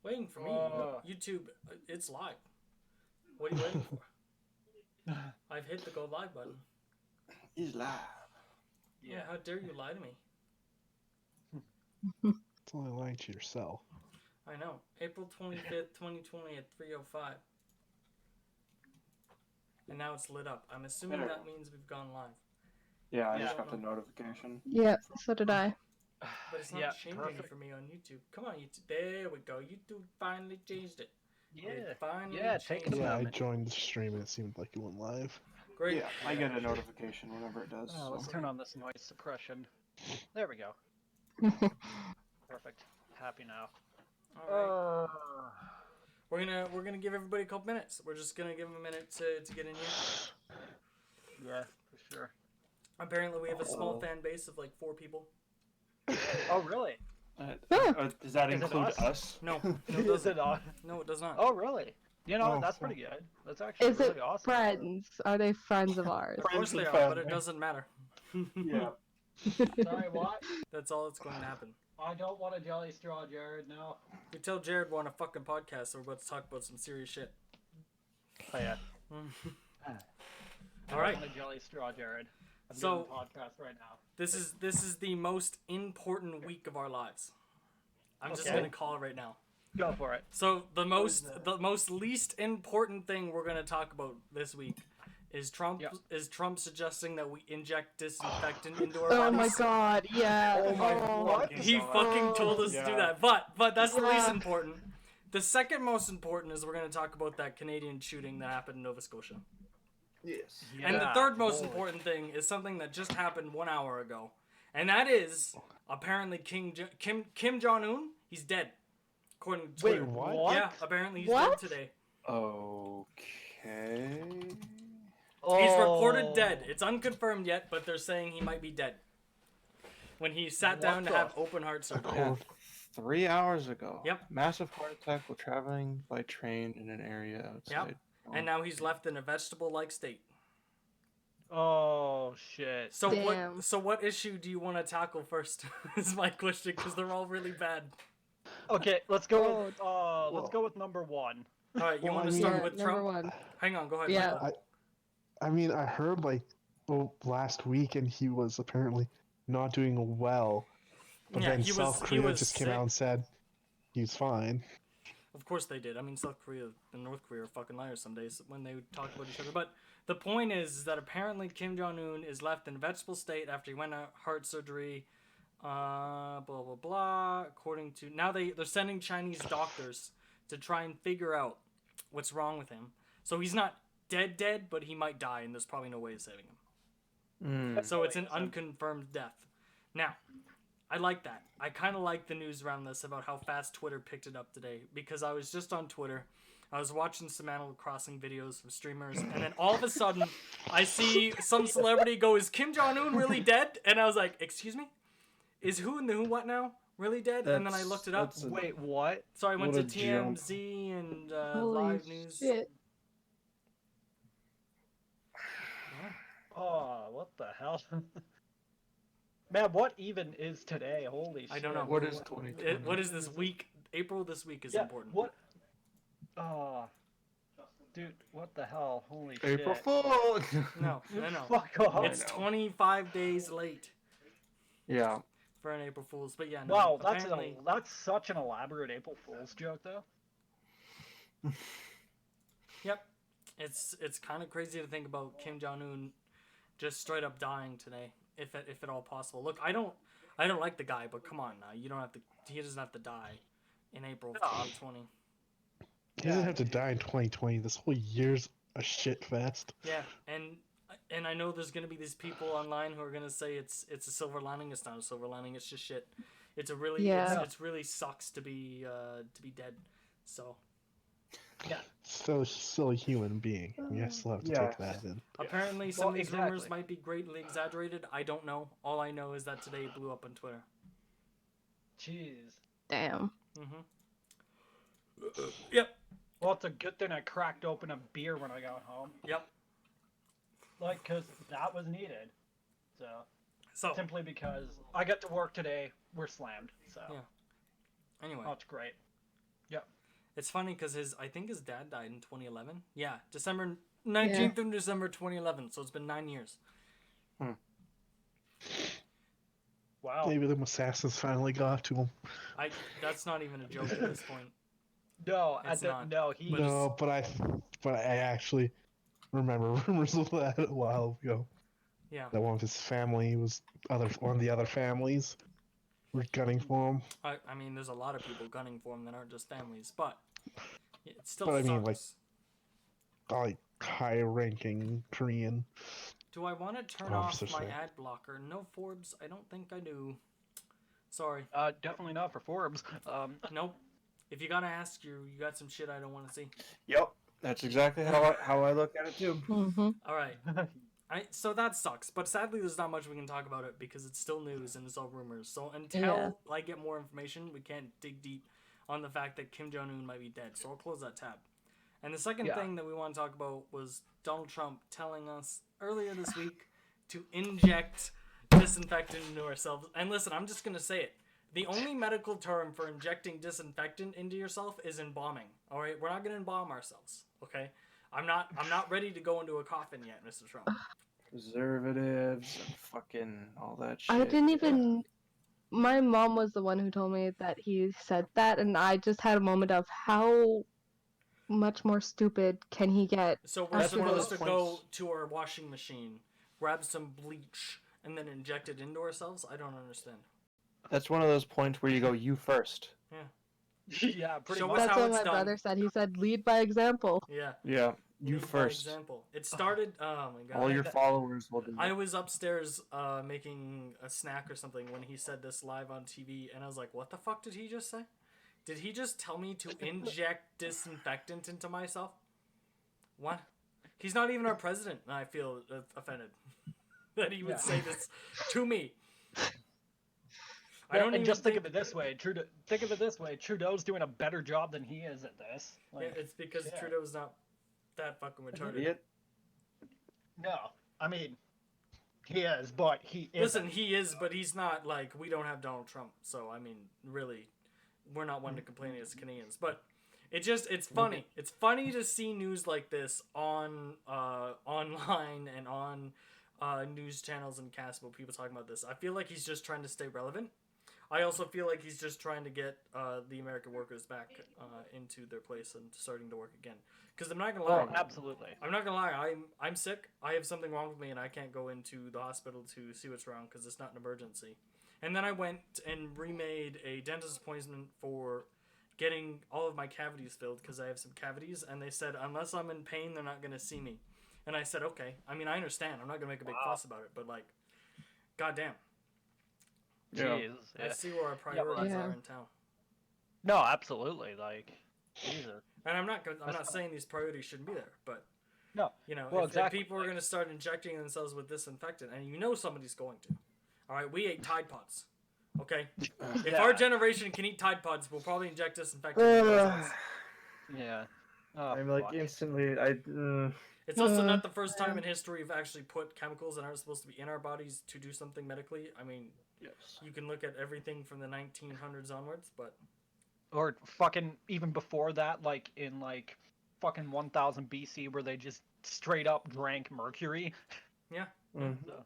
Waiting for me. YouTube, it's live. What are you waiting for? I've hit the go live button. He's live. Yeah, how dare you lie to me? It's only lying to yourself. I know. April 25th, 2020 at 3:05. And now it's lit up. I'm assuming that means we've gone live. Yeah, I just got the notification. Yeah, so did I. But it's not changing for me on YouTube. Come on, YouTube. There we go. YouTube finally changed it. Yeah. It finally take it. Yeah, I joined the stream and it seemed like it went live. Great. Yeah, I get a notification whenever it does. Oh, let's turn on this noise suppression. There we go. Perfect. Happy now. All right. We're gonna give everybody a couple minutes. We're just gonna give them a minute to get in here. Yeah, for sure. Apparently, we have a small fan base of like 4 people. Oh, really? Does that include us? No, Is it on? no, it does not. Oh, really? You know, that's pretty good. That's actually Is really it awesome. friends? Are they friends of ours? Of course they and are, but family. it doesn't matter. Yeah. Sorry, what? That's all that's going to happen. I don't want a jelly straw, Jared, no. You tell Jared we're on a fucking podcast, so we're about to talk about some serious shit. Oh, yeah. All right. I want a jelly straw, Jared. I'm So- doing a podcast right now. This is the most important week of our lives. I'm just Okay. gonna call it right now. Go for it. So the most least important thing we're gonna talk about this week is Trump suggesting that we inject disinfectant into our Oh my bodies. god, yeah. Oh my He fucking told us to do Yeah. that. But that's the least Yeah. important. The second most important is we're gonna talk about that Canadian shooting that happened in Nova Scotia. Yes. And the third most important thing is something that just happened 1 hour ago. And that is, apparently Kim Jong-un, he's dead. According to Twitter. what? Yeah, apparently he's What? dead today. Okay. He's reported dead. It's unconfirmed yet, but they're saying he might be dead. When he sat down to have open heart surgery. 3 hours ago. Yep. Massive heart attack while traveling by train in an area outside. Yep. And now he's left in a vegetable-like state. Oh, shit. So Damn. what issue do you want to tackle first? Is my question, because they're all really bad. Okay, let's go with number 1. All right, you Well, want I to mean- start Yeah, with number Trump? 1. Hang on, go ahead. Yeah. Michael. I mean, I heard last week, and he was apparently not doing well. But Yeah, then he was- South he Korea was just came sick. out and said he's fine. Of course they did. I mean, South Korea and North Korea are fucking liars some days when they talk about each other. But the point is that apparently Kim Jong-un is left in a vegetable state after he went out heart surgery. Blah, blah, blah. According to... Now they're sending Chinese doctors to try and figure out what's wrong with him. So he's not dead, but he might die, and there's probably no way of saving him. So it's an unconfirmed death. Now, I like that. I kind of like the news around this about how fast Twitter picked it up today, because I was just on Twitter. I was watching some Animal Crossing videos from streamers, and then all of a sudden, I see some celebrity go, "Is Kim Jong-un really dead?" And I was like, "Excuse me? Is who in the who what now really dead?" And then I looked it up. Wait, what? So I went to what a jump. TMZ and Holy Live News. shit. Oh, what the hell? Man, what even is today? Holy shit. I don't know. What is 2020? What is this week? April this week is Yeah, important. what? Oh. Dude, what the hell? Holy April shit. Fool! No. Fuck off. It's 25 days late Yeah. for an April Fool's, but yeah, no. Wow, apparently, that's such an elaborate April Fool's joke, though. Yep. It's kind of crazy to think about Kim Jong Un just straight up dying today, if at all possible. Look, I don't like the guy, but come on now, he doesn't have to die in April of 2020. He doesn't have to die in 2020. This whole year's a shit fest. Yeah, and I know there's gonna be these people online who are gonna say it's a silver lining. It's not a silver lining. It's just shit. It's a really it's really sucks to be dead. So Yeah. Still a human being. You still have to take that in. apparently some of these rumors exactly. might be greatly exaggerated. I don't know. All I know is that today it blew up on Twitter. Jeez. Damn. Yep. Well, it's a good thing I cracked open a beer when I got home. Yep. Like, because that was needed. So Simply because I got to work today, we're slammed. So, Yeah. anyway, oh, it's great. Yep. It's funny because I think his dad died in 2011. Yeah, December 19th of December 2011. So it's been 9 years. Wow. Maybe the assassins finally got to him. That's not even a joke at this point. No, It's not. no, he. But No, but I actually remember rumors of that a while ago. Yeah. That one of his family one of the other families were gunning for him. I mean, there's a lot of people gunning for him that aren't just families, but it still But I sucks. mean, like high-ranking Korean. Do I want to turn off Officers my there. ad blocker? No, Forbes, I don't think I do. Sorry. Definitely not for Forbes. Nope. If you gotta ask, you got some shit I don't want to see. Yep, that's exactly how I look at it too. Mm-hmm. All right. So that sucks, but sadly there's not much we can talk about it because it's still news and it's all rumors. So until I get more information, we can't dig deep on the fact that Kim Jong-un might be dead. So I'll close that tab. And the second thing that we want to talk about was Donald Trump telling us earlier this week to inject disinfectant into ourselves. And listen, I'm just going to say it. The only medical term for injecting disinfectant into yourself is embalming. All right? We're not going to embalm ourselves, okay? I'm not ready to go into a coffin yet, Mr. Trump. Preservatives and fucking all that shit. I didn't even. My mom was the one who told me that he said that, and I just had a moment of how much more stupid can he get? So we're That's one of supposed to those go points- to our washing machine, grab some bleach, and then inject it into ourselves? I don't understand. That's one of those points where you go, you first. Yeah, pretty Show much. us That's how what it's my done. brother said. He said, "Lead by example." Yeah. Yeah, you Lead by first. example. It started. Oh my god. All your followers will do I that. was upstairs making a snack or something when he said this live on TV, and I was like, "What the fuck did he just say? Did he just tell me to inject disinfectant into myself? What? He's not even our president." And I feel offended that he would say this to me. I don't even just think of it this way. Trudeau's doing a better job than he is at this. Yeah, it's because Trudeau's not that fucking retarded. Idiot. No, I mean, he is, but he is. Listen, he is, but he's not like we don't have Donald Trump. So I mean, really, we're not one to complain as Canadians. But it's funny. It's funny to see news like this on online and on news channels and casts about people talking about this. I feel like he's just trying to stay relevant. I also feel like he's just trying to get the American workers back into their place and starting to work again. Because I'm not gonna lie. Oh, absolutely. I'm not gonna lie. I'm sick. I have something wrong with me, and I can't go into the hospital to see what's wrong because it's not an emergency. And then I went and remade a dentist appointment for getting all of my cavities filled because I have some cavities, and they said unless I'm in pain, they're not gonna see me. And I said okay. I mean, I understand. I'm not gonna make a big fuss about it, but like, goddamn. Yeah. Jeez. I see where our priorities Yeah. are in town. No, absolutely. Like, Jesus. And I'm not saying these priorities shouldn't be there, but No. you know, Well, if exactly. people are going to start injecting themselves with disinfectant, and you know somebody's going to. All right, we ate Tide Pods. Okay, if Yeah. our generation can eat Tide Pods, we'll probably inject disinfectant. into ourselves. Yeah. Oh, I'm like fuck. instantly. It's also not the first time in history we've actually put chemicals that aren't supposed to be in our bodies to do something medically. I mean, Yes. you can look at everything from the 1900s onwards, but Or fucking even before that, like in like fucking 1000 BC, where they just straight up drank mercury. yeah. Mm-hmm. So,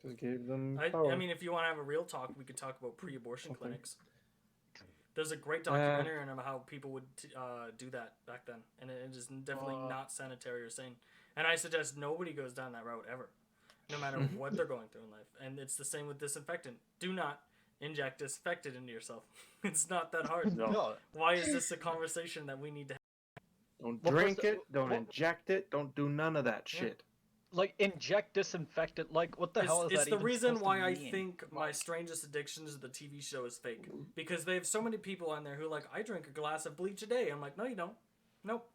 Just gave them I power. mean, if you want to have a real talk, we could talk about pre-abortion Okay. clinics. There's a great documentary on how people would do that back then, and it is definitely not sanitary or sane. And I suggest nobody goes down that route ever, no matter what they're going through in life. And it's the same with disinfectant. Do not inject disinfectant into yourself. It's not that hard. no. Why is this a conversation that we need to have? Don't Well, drink first- it. Don't well- inject it. Don't do none of that Yeah. shit. Like inject disinfectant. Like what the hell is It's that? the even reason supposed to why I mean? think My Strangest Addictions, the TV show, is fake. Because they have so many people on there who are like, I drink a glass of bleach a day. I'm like, no, you don't. Nope.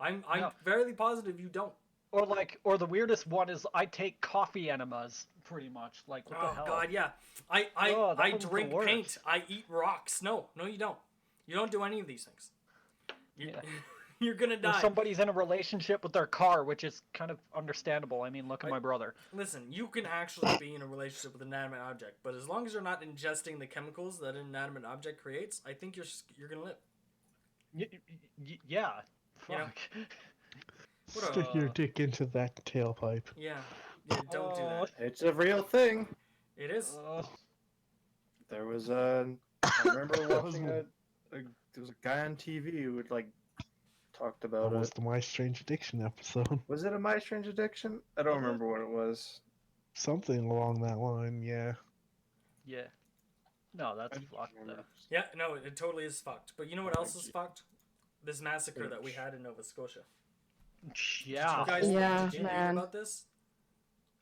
I'm No. fairly positive you don't. Or the weirdest one is I take coffee enemas, pretty much. Like what the Oh hell? god, yeah. Oh, that I one's the drink worst. paint. I eat rocks. No, you don't. You don't do any of these things. Yeah. You're gonna Or die. somebody's in a relationship with their car, which is kind of understandable. I mean, look at my brother. Listen, you can actually be in a relationship with an inanimate object, but as long as you're not ingesting the chemicals that an inanimate object creates, I think you're gonna live. Yeah. You know? Fuck. What a- Stick your dick into that tailpipe. Yeah, don't do that. It's a real thing. It is. There was a. I remember That was watching there was a guy on TV who would like talked That about was it. the My Strange Addiction episode. Was it a My Strange Addiction? I don't Was it? remember what it was. Something along that line, yeah. Yeah. No, that's I just fucked remember. though. Yeah, no, it totally is fucked. But you know what else is gee. fucked? This massacre that we had in Nova Scotia. Yeah. You guys, Yeah, did you hear man. about this?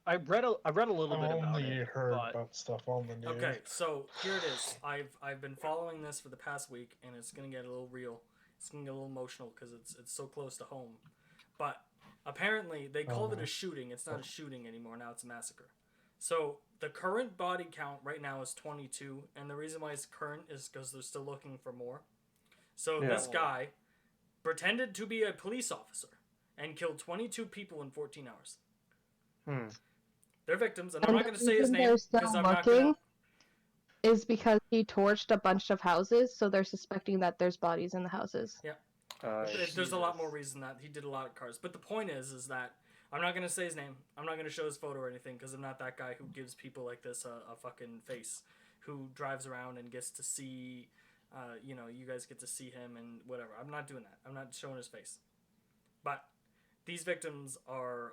I read a little bit about Only it. heard but about stuff on the news. Okay, so here it is. I've been following this for the past week, and it's gonna get a little real. It's gonna get a little emotional because it's so close to home. But apparently they called it a shooting. It's not a shooting anymore. Now it's a massacre. So the current body count right now is 22, and the reason why it's current is because they're still looking for more. So this guy pretended to be a police officer and killed 22 people in 14 hours. They're victims, and I'm not going to say his name because I'm not going to. Is because he torched a bunch of houses, so they're suspecting that there's bodies in the houses. Yeah. There's a lot more reason that he did a lot of cars. But the point is that I'm not going to say his name. I'm not going to show his photo or anything because I'm not that guy who gives people like this a fucking face, who drives around and gets to see, you guys get to see him and whatever. I'm not doing that. I'm not showing his face. But these victims are,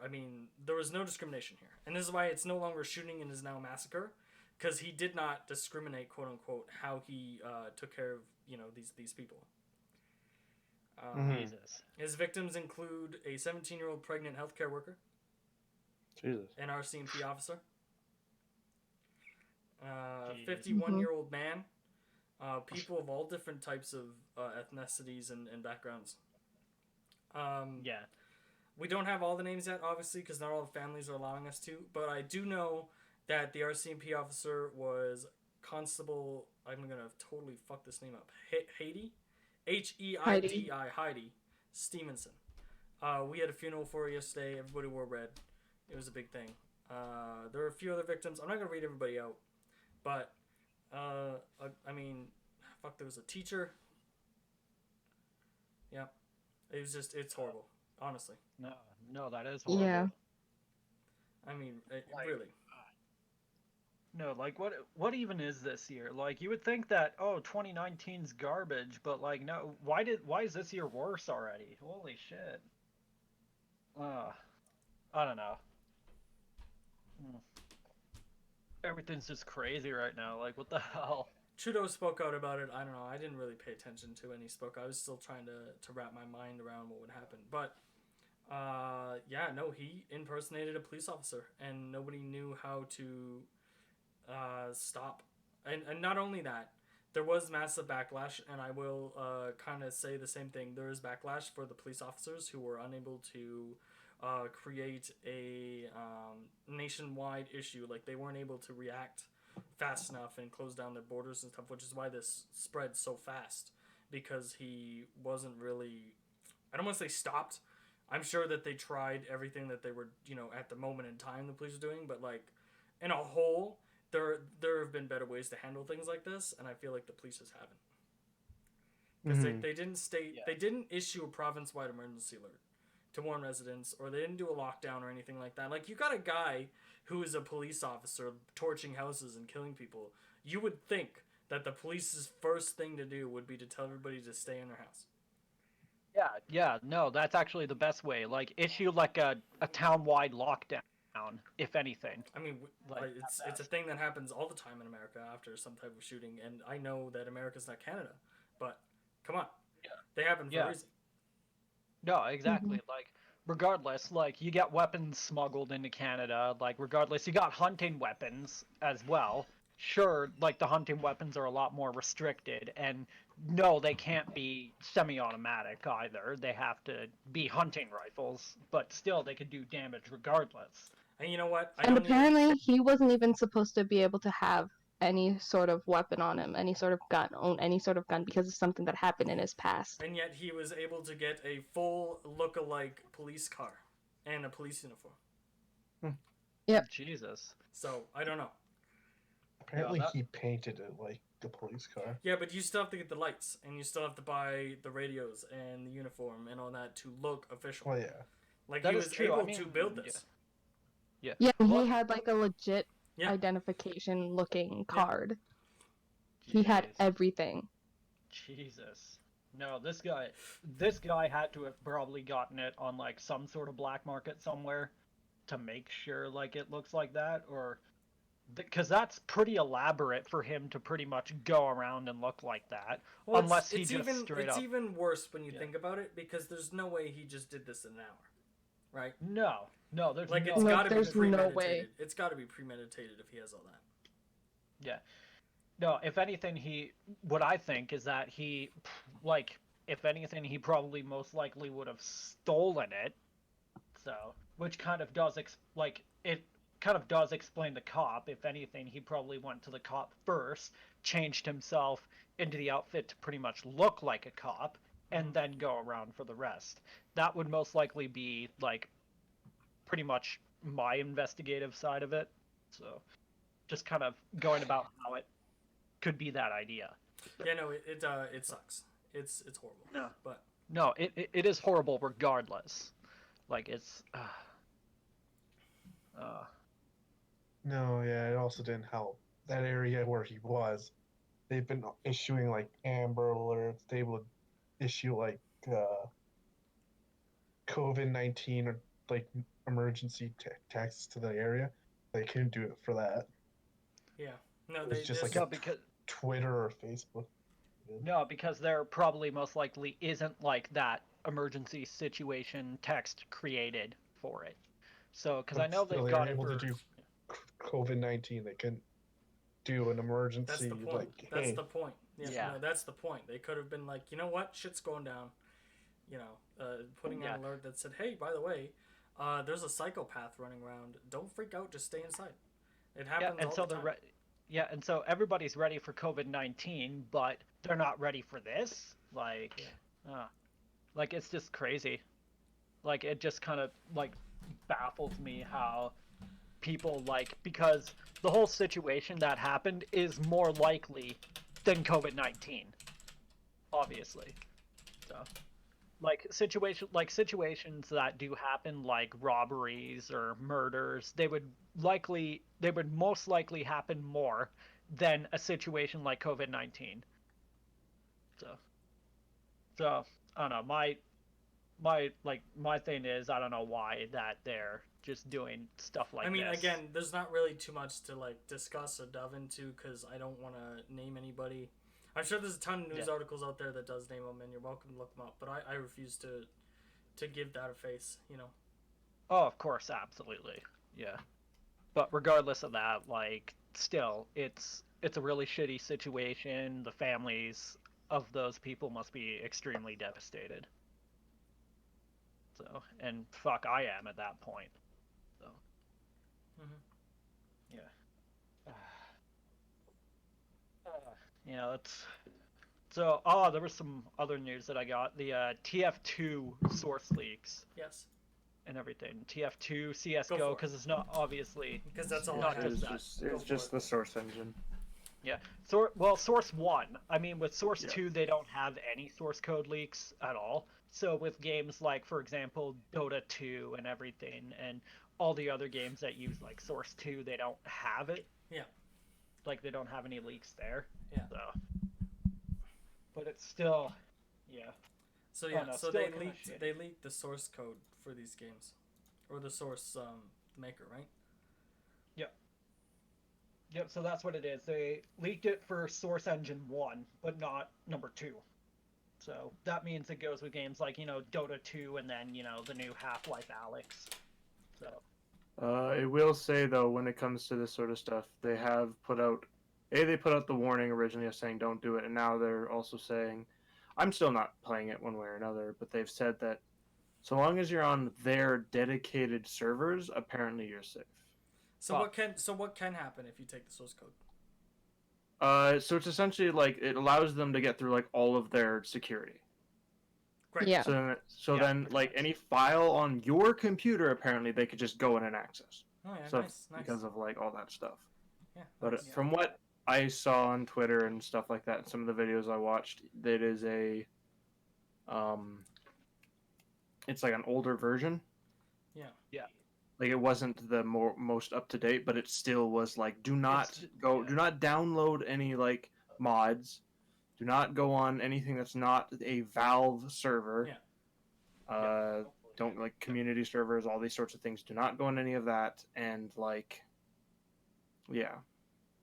there was no discrimination here. And this is why it's no longer shooting and is now massacre, because he did not discriminate, quote unquote, how he took care of, these people. Jesus. His victims include a 17-year-old pregnant healthcare worker, Jesus. an RCMP officer, a 51-year-old man, people of all different types of ethnicities and backgrounds. Yeah. We don't have all the names yet, obviously, because not all the families are allowing us to, but I do know that the RCMP officer was Constable, I'm going to totally fuck this name up, Heidi? Heidi. Heidi Stevenson. We had a funeral for her yesterday. Everybody wore red. It was a big thing. There were a few other victims. I'm not going to read everybody out, but, there was a teacher. Yeah. It was just, it's horrible, honestly. No, that is horrible. Yeah. Really. No, like what even is this year? Like you would think that 2019's garbage, but like no, why is this year worse already? Holy shit. I don't know. Everything's just crazy right now. Like what the hell? Trudeau spoke out about it. I don't know. I didn't really pay attention to when he spoke. I was still trying to wrap my mind around what would happen. But he impersonated a police officer, and nobody knew how to stop. And not only that, there was massive backlash, and I will kind of say the same thing. There is backlash for the police officers who were unable to create a nationwide issue. Like, they weren't able to react fast enough and close down their borders and stuff, which is why this spread so fast, because he wasn't really, I don't want to say stopped. I'm sure that they tried everything that they were, at the moment in time the police were doing, but like in a whole, there have been better ways to handle things like this, and I feel like the police just haven't. Because they didn't they didn't issue a province-wide emergency alert to warn residents, or they didn't do a lockdown or anything like that. Like, you got a guy who is a police officer torching houses and killing people. You would think that the police's first thing to do would be to tell everybody to stay in their house. Yeah, no, that's actually the best way. Like, issue like a town-wide lockdown, if anything. It's a thing that happens all the time in America after some type of shooting, and I know that America's not Canada, but come on. Yeah. They happen for a reason. No, exactly. Like, regardless, like, you get weapons smuggled into Canada. Like, regardless, you got hunting weapons as well. Sure, like, the hunting weapons are a lot more restricted, and no, they can't be semi-automatic either. They have to be hunting rifles, but still, they could do damage regardless. And you know what? Apparently, he wasn't even supposed to be able to have any sort of weapon on him, any sort of gun, own any sort of gun, because of something that happened in his past. And yet he was able to get a full look-alike police car and a police uniform. Yep. Jesus. So, I don't know. Apparently he painted it like the police car. Yeah, but you still have to get the lights, and you still have to buy the radios and the uniform and all that to look official. Well, yeah. Like, That he is was true. I able to mean, build this. Yeah. Yeah, and Well, he had like a legit Yeah. identification looking Yeah. card. He had jeez. everything. Jesus. No, this guy had to have probably gotten it on like some sort of black market somewhere to make sure like it looks like that, or because that's pretty elaborate for him to pretty much go around and look like that. Well, Unless he it's just even, straight it's up. even worse when you Yeah. think about it, because there's no way he just did this in an hour, right? No, there's Like, no. it's got to be there's no premeditated. way. It's got to be premeditated if he has all that. Yeah. No, if anything, what I think is that he, like, if anything, he probably most likely would have stolen it. So, which kind of does, it kind of does explain the cop. If anything, he probably went to the cop first, changed himself into the outfit to pretty much look like a cop, and then go around for the rest. That would most likely be, like, pretty much my investigative side of it. So, just kind of going about how it could be that idea. Yeah, no, it sucks. It's horrible. No. But No, it is horrible regardless. Like, it's No, yeah, it also didn't help. That area where he was, they've been issuing like Amber Alerts. They would issue like COVID-19 or like emergency texts to the area. They couldn't do it for that. yeah, no, It's just like no, a because Twitter or Facebook. no, because there probably most likely isn't like that emergency situation text created for it. So, because I But know still, they've they were got it able for. to do COVID-19. They couldn't do an that's emergency the point. like, That's hey, the point. Yeah, Yeah. no, that's the point. They could have been like, you know what, shit's going down. You know, putting Yeah. an alert that said, hey, by the way, there's a psychopath running around. Don't freak out. Just stay inside. It happens Yeah, and all so the time. and so everybody's ready for COVID-19, but they're not ready for this. Like, like it's just crazy. Like, it just kind of like baffles me how people because the whole situation that happened is more likely than COVID-19, obviously. So, situations that do happen, like robberies or murders, they would most likely happen more than a situation like COVID-19. So I don't know. My thing is, I don't know why that they're just doing stuff like I mean, this. again, there's not really too much to like discuss or delve into because I don't want to name anybody. I'm sure there's a ton of news articles out there that does name them, and you're welcome to look them up. But I refuse to give that a face. You know. Oh, of course, absolutely, yeah. But regardless of that, like, still, it's a really shitty situation. The families of those people must be extremely devastated. So, and fuck, I am at that point. So, yeah. Yeah, that's. So, there was some other news that I got. The TF2 source leaks Yes. and everything. TF2, Go CS:GO, for it. because it's not obviously. Because that's all Not I have. just that. It's just the source engine. Yeah. Source 1. I mean, with Source 2, they don't have any source code leaks at all. So with games like, for example, Dota 2 and everything, and all the other games that use like Source 2, they don't have it. Yeah. Like, they don't have any leaks there. Yeah. So. But it's still, yeah. So yeah, no, so still they kinda leaked shitty. they leaked the source code for these games, or the source maker, right? Yep, so that's what it is. They leaked it for Source Engine 1, but not number 2. So that means it goes with games like, Dota 2 and then, the new Half-Life Alyx. So. It will say though, when it comes to this sort of stuff, they have put out they put out the warning originally of saying don't do it, and now they're also saying, I'm still not playing it one way or another, but they've said that so long as you're on their dedicated servers, apparently you're safe. So what can happen if you take the source code? So it's essentially like it allows them to get through like all of their security. Great. Yeah. So then like any file on your computer, apparently they could just go in and access. Oh yeah, So nice. because of like all that stuff. Yeah. But nice. from what I saw on Twitter and stuff like that, some of the videos I watched, that is it's like an older version. Yeah. Yeah. Like it wasn't the most up to date, but it still was like, do not download any like mods, do not go on anything that's not a Valve server. Yeah. Don't like community servers, all these sorts of things. Do not go on any of that, and like, yeah.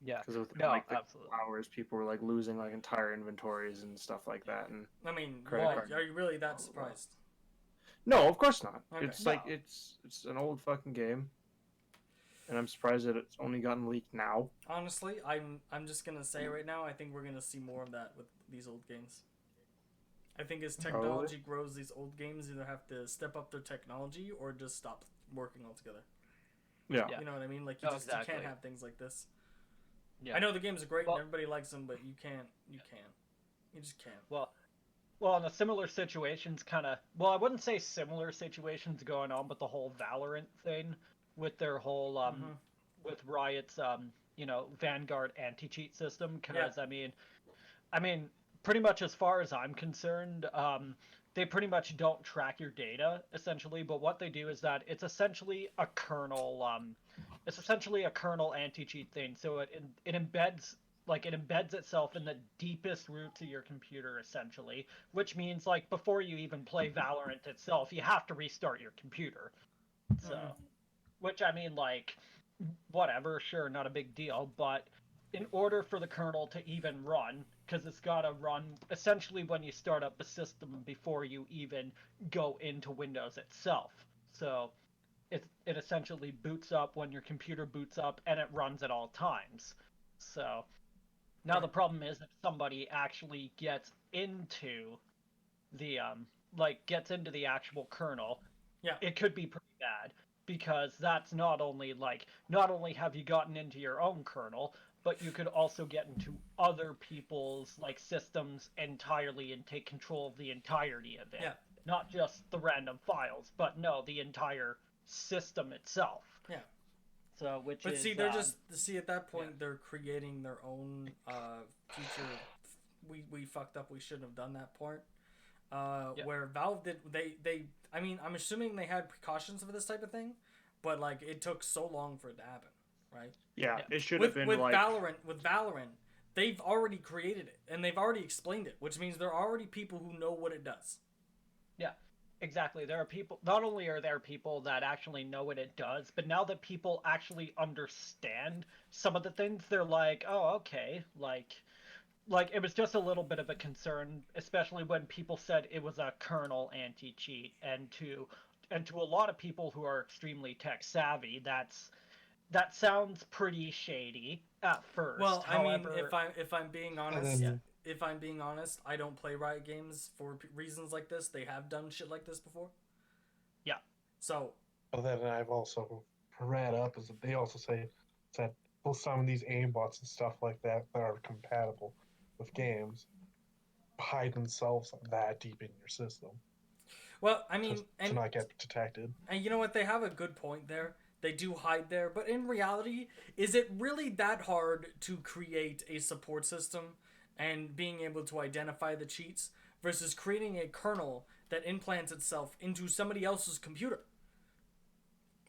Yeah. Because within No, like the absolutely. hours, people were like losing like entire inventories and stuff like that. And I mean, Credit why? card. Are you really that surprised? no, of course not. Okay. It's No. like it's an old fucking game, and I'm surprised that it's only gotten leaked now. Honestly, I'm just gonna say right now, I think we're gonna see more of that with these old games. I think as technology grows, these old games either have to step up their technology or just stop working altogether. Yeah. Yeah. You know what I mean? Like No, you exactly. can't have things like this. Yeah. I know the games are great Well- and everybody likes them, but you just can't. Well, in a similar situations, kind of. Well, I wouldn't say similar situations going on, but the whole Valorant thing with their whole with Riot's Vanguard anti-cheat system. Because I mean, pretty much as far as I'm concerned, they pretty much don't track your data essentially. But what they do is that it's essentially a kernel. It's essentially a kernel anti-cheat thing. So it embeds. Like it embeds itself in the deepest roots of your computer, essentially, which means like before you even play Valorant itself, you have to restart your computer. So, which I mean, like, whatever, sure, not a big deal, but in order for the kernel to even run, because it's got to run essentially when you start up the system before you even go into Windows itself. So, it essentially boots up when your computer boots up, and it runs at all times. So. Now the problem is if somebody actually gets into the actual kernel, it could be pretty bad because that's not only have you gotten into your own kernel, but you could also get into other people's like systems entirely and take control of the entirety of it. Yeah. Not just the random files, but no, the entire system itself. Yeah. So, But see, they're just at that point they're creating their own future. We fucked up. We shouldn't have done that part. Where Valve did they I mean, I'm assuming they had precautions for this type of thing, but like it took so long for it to happen, right? Yeah, it should have been with like Valorant, they've already created it and they've already explained it, which means there are already people who know what it does. Yeah. Exactly. There are people, not only are there people that actually know what it does, but now that people actually understand some of the things, they're like, oh, okay. Like it was just a little bit of a concern, especially when people said it was a kernel anti-cheat. And to a lot of people who are extremely tech savvy, that sounds pretty shady at first. Well, However, I mean, if I'm being honest, then- if I'm being honest, I don't play Riot games for reasons like this. They have done shit like this before. Yeah. So. But then I've also read up is that they also say that some of these aimbots and stuff like that are compatible with games hide themselves that deep in your system. Well, I mean, to not get detected. And you know what? They have a good point there. They do hide there, but in reality, is it really that hard to create a support system and being able to identify the cheats versus creating a kernel that implants itself into somebody else's computer?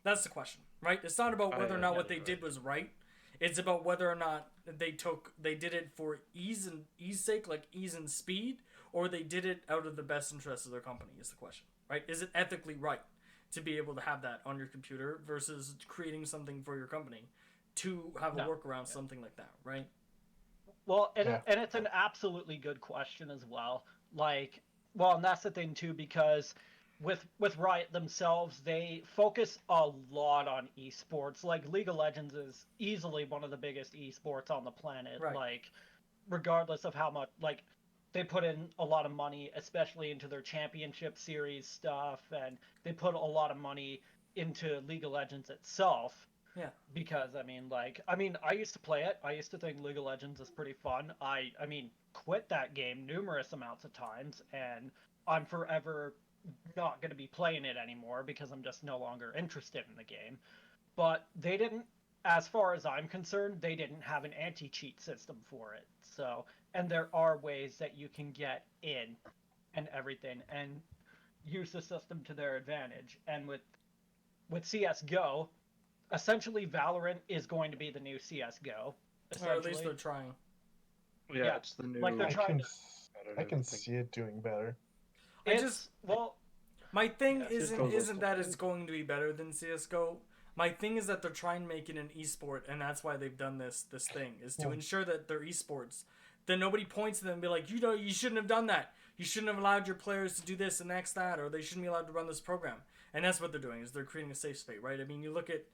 That's the question, right? It's not about whether or not what they did was right. It's about whether or not they did it for ease sake, like ease and speed, or they did it out of the best interest of their company is the question, right? Is it ethically right to be able to have that on your computer versus creating something for your company to have a workaround, something like that, right? Well, and it's an absolutely good question as well. Like, well, and that's the thing too, because with Riot themselves, they focus a lot on esports. Like, League of Legends is easily one of the biggest esports on the planet. Right. Like, regardless of how much, like, they put in a lot of money, especially into their championship series stuff, and they put a lot of money into League of Legends itself. Yeah. Because I used to play it. I used to think League of Legends is pretty fun. I quit that game numerous amounts of times, and I'm forever not going to be playing it anymore because I'm just no longer interested in the game. But they didn't as far as I'm concerned, they didn't have an anti-cheat system for it. So, and there are ways that you can get in and everything and use the system to their advantage. And with CS:GO, essentially Valorant is going to be the new CS:GO. Or at least Essentially, they're trying. Yeah, it's the new. like they're I trying can, to. I can thing. see it doing better. It's well, My thing Yeah, isn't that it's going to be better than CS:GO. My thing is that they're trying to make it an esport, and that's why they've done this thing, is to ensure that they're esports. Then nobody points to them and be like, you shouldn't have done that. You shouldn't have allowed your players to do this and next that, or they shouldn't be allowed to run this program. And that's what they're doing, is they're creating a safe space, right? I mean, you look at,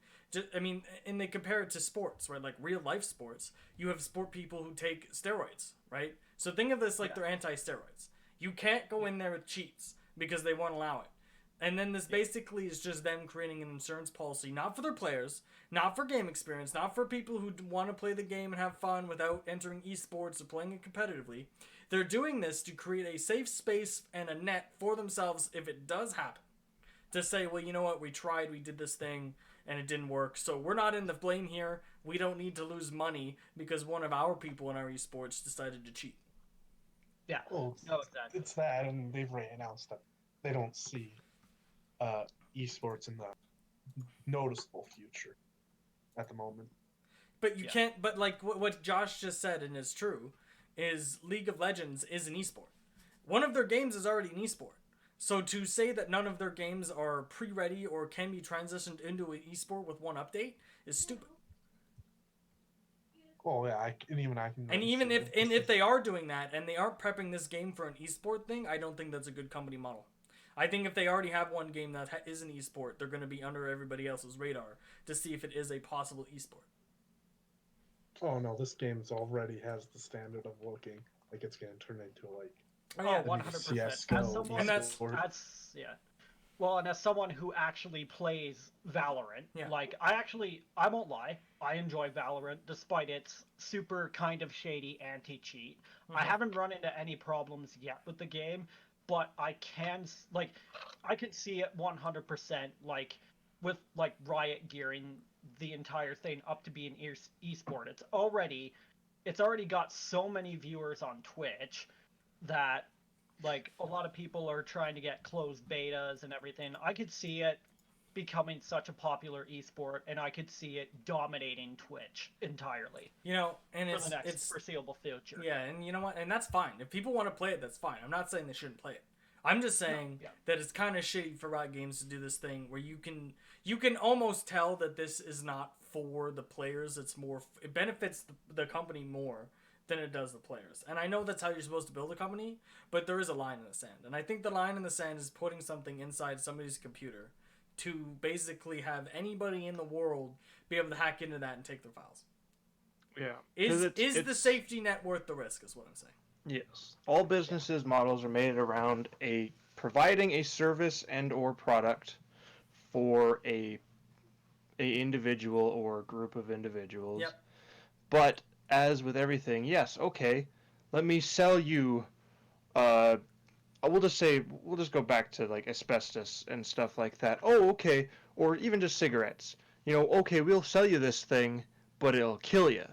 and they compare it to sports, right? Like real life sports. You have sport people who take steroids, right? So think of this like they're anti-steroids. You can't go in there with cheats because they won't allow it. And then this basically is just them creating an insurance policy, not for their players, not for game experience, not for people who want to play the game and have fun without entering esports or playing it competitively. They're doing this to create a safe space and a net for themselves if it does happen. To say, well, you know what, we tried, we did this thing, and it didn't work, so we're not in the blame here. We don't need to lose money because one of our people in our esports decided to cheat. yeah, Well, no, exactly. it's that, and they've already announced that they don't see esports in the noticeable future at the moment. But you can't. But like what Josh just said, and is true, is League of Legends is an esport. One of their games is already an esport. So to say that none of their games are pre-ready or can be transitioned into an esport with one update is stupid. Oh yeah, even I can. And even if they are doing that and they aren't prepping this game for an esport thing, I don't think that's a good company model. I think if they already have one game that is an esport, they're going to be under everybody else's radar to see if it is a possible esport. Oh no, this game already has the standard of looking like it's going to turn into like. Oh, yeah. 100%. CS:GO As someone, And that's- yeah. Well, and as someone who actually plays Valorant, Yeah. like I won't lie, I enjoy Valorant despite its super kind of shady anti-cheat. I haven't run into any problems yet with the game, but I can see it 100% like with like Riot gearing the entire thing up to be an esport. It's already got so many viewers on Twitch that like a lot of people are trying to get closed betas and everything. I could see it becoming such a popular esport, and I could see it dominating Twitch entirely. You know, and for the next it's foreseeable future. Yeah, and you know what? And that's fine. If people want to play it, that's fine. I'm not saying they shouldn't play it. I'm just saying that it's kind of shitty for Riot Games to do this thing where you can almost tell that this is not for the players. It's more, it benefits the company more than it does the players. And I know that's how you're supposed to build a company, but there is a line in the sand. And I think the line in the sand is putting something inside somebody's computer to basically have anybody in the world be able to hack into that and take their files. Yeah. Is the safety net worth the risk, is what I'm saying. Yes. All businesses models are made around providing a service and or product for a individual or group of individuals. Yep. But as with everything, yes, okay, let me sell you we'll just go back to like asbestos and stuff like that. Oh, okay, or even just cigarettes. You know, okay, we'll sell you this thing, but it'll kill you.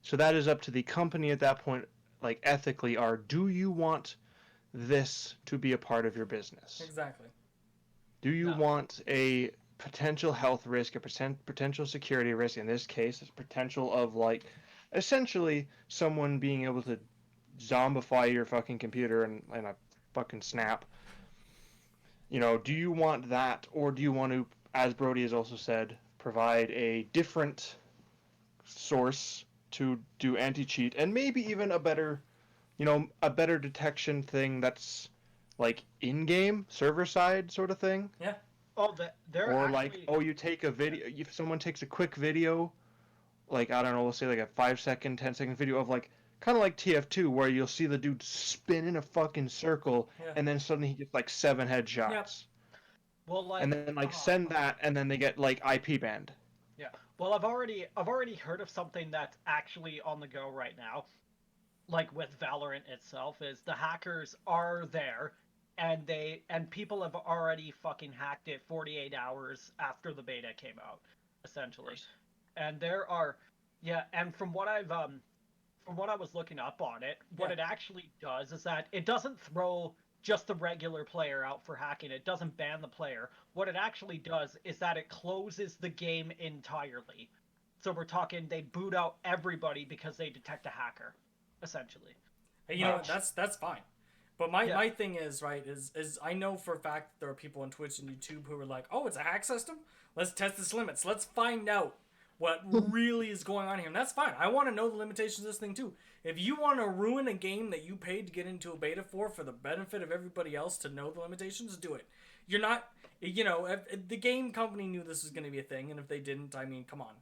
So that is up to the company at that point, like ethically, do you want this to be a part of your business? Exactly. Do you want a potential health risk, a potential security risk? In this case, it's potential of like, essentially, someone being able to zombify your fucking computer in a fucking snap. You know, do you want that, or do you want to, as Brody has also said, provide a different source to do anti-cheat and maybe even a better detection thing that's like in-game server side sort of thing? Yeah. Oh, they're or actually... like, you take a video, if someone takes a quick video, like, I don't know, we'll say like a 5-second, 10-second video of like, kind of like TF2, where you'll see the dude spin in a fucking circle, and then suddenly he gets like 7 headshots. Yep. Well, like, and then like send that, and then they get like IP banned. Yeah. Well, I've already heard of something that's actually on the go right now. Like with Valorant itself, is the hackers are there, and people have already fucking hacked it 48 hours after the beta came out, essentially. And there are, yeah, and from what I was looking up on it, what it actually does is that it doesn't throw just the regular player out for hacking. It doesn't ban the player. What it actually does is that it closes the game entirely. So we're talking they boot out everybody because they detect a hacker, essentially. Hey, you know what? That's fine. But my thing is, right, is I know for a fact that there are people on Twitch and YouTube who are like, oh, it's a hack system? Let's test its limits. Let's find out what really is going on here. And that's fine. I want to know the limitations of this thing too. If you want to ruin a game that you paid to get into a beta for the benefit of everybody else to know the limitations, do it. You're not, if the game company knew this was going to be a thing, and if they didn't, I mean, come on.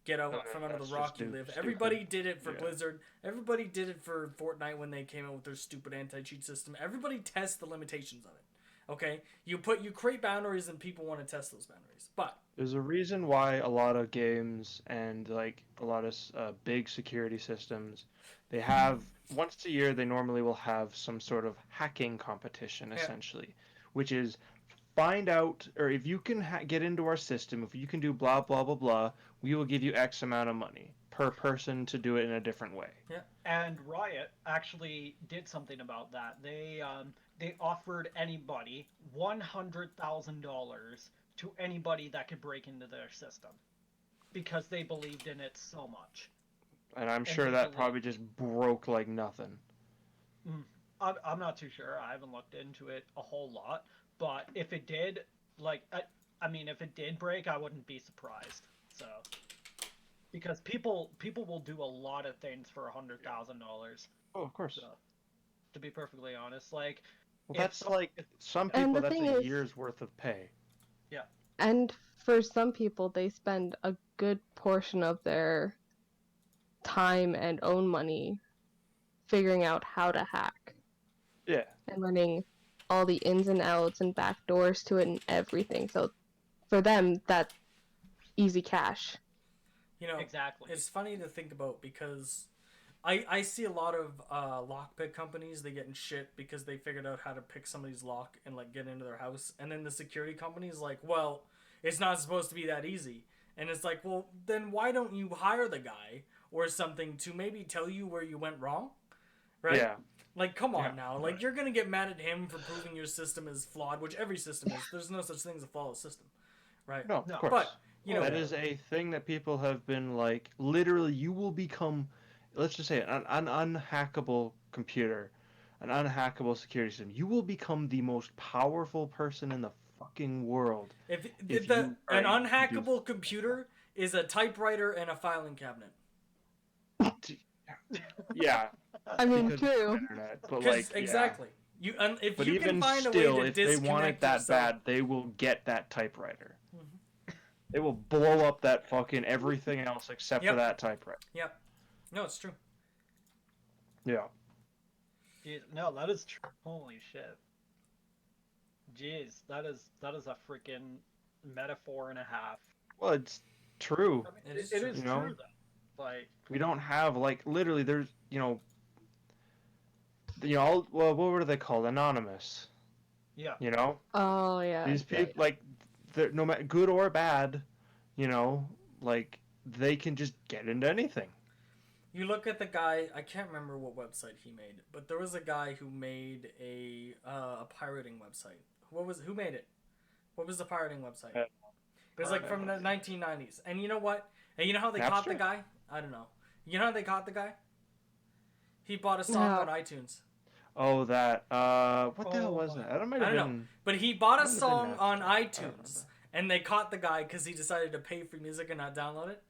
Get out from under the rock you live. Everybody did it for Blizzard. Everybody did it for Fortnite when they came out with their stupid anti-cheat system. Everybody tests the limitations of it. Okay? You create boundaries and people want to test those boundaries. But there's a reason why a lot of games and like a lot of big security systems, they have once a year they normally will have some sort of hacking competition essentially, which is find out, or if you can get into our system, if you can do blah blah blah blah, we will give you X amount of money per person to do it in a different way. Yeah, and Riot actually did something about that. They offered anybody $100,000 to anybody that could break into their system because they believed in it so much. And I'm sure that probably just broke like nothing. I'm not too sure. I haven't looked into it a whole lot. But if it did, if it did break, I wouldn't be surprised. So, because people will do a lot of things for $100,000. Oh, of course. So, to be perfectly honest, that's some people. That's a year's worth of pay. Yeah. And for some people, they spend a good portion of their time and own money figuring out how to hack. Yeah. And learning all the ins and outs and back doors to it and everything. So for them, that's easy cash. Exactly. It's funny to think about because I see a lot of lockpick companies, they get in shit because they figured out how to pick somebody's lock and get into their house. And then the security company is like, well, it's not supposed to be that easy. And it's like, well, then why don't you hire the guy or something to maybe tell you where you went wrong? Right? Yeah. Come on now. You're going to get mad at him for proving your system is flawed, which every system is. There's no such thing as a flawless system. Right? No, of course. But, that is a thing that people have been literally, you will become, let's just say, an unhackable computer, an unhackable security system. You will become the most powerful person in the fucking world. If an unhackable computer is a typewriter and a filing cabinet. Yeah. I mean, true. But exactly. If but you even can find still, a way to if they want it that bad, they will get that typewriter. Mm-hmm. They will blow up that fucking everything else except for that typewriter. Yep. No, it's true. Yeah. Jeez, no, that is true. Holy shit. Jeez, that is a freaking metaphor and a half. Well, it's true. I mean, it is true though. We don't have literally there's what were they called? Anonymous. Yeah. Oh yeah. These people they're no matter good or bad, they can just get into anything. You look at the guy. I can't remember what website he made, but there was a guy who made a pirating website. Who made it? What was the pirating website? It was from the 1990s. And you know what? And you know how they caught the guy? I don't know. You know how they caught the guy? He bought a song on iTunes. Oh, that. What the hell was that? I don't know. But he bought a song on iTunes, and they caught the guy because he decided to pay for music and not download it.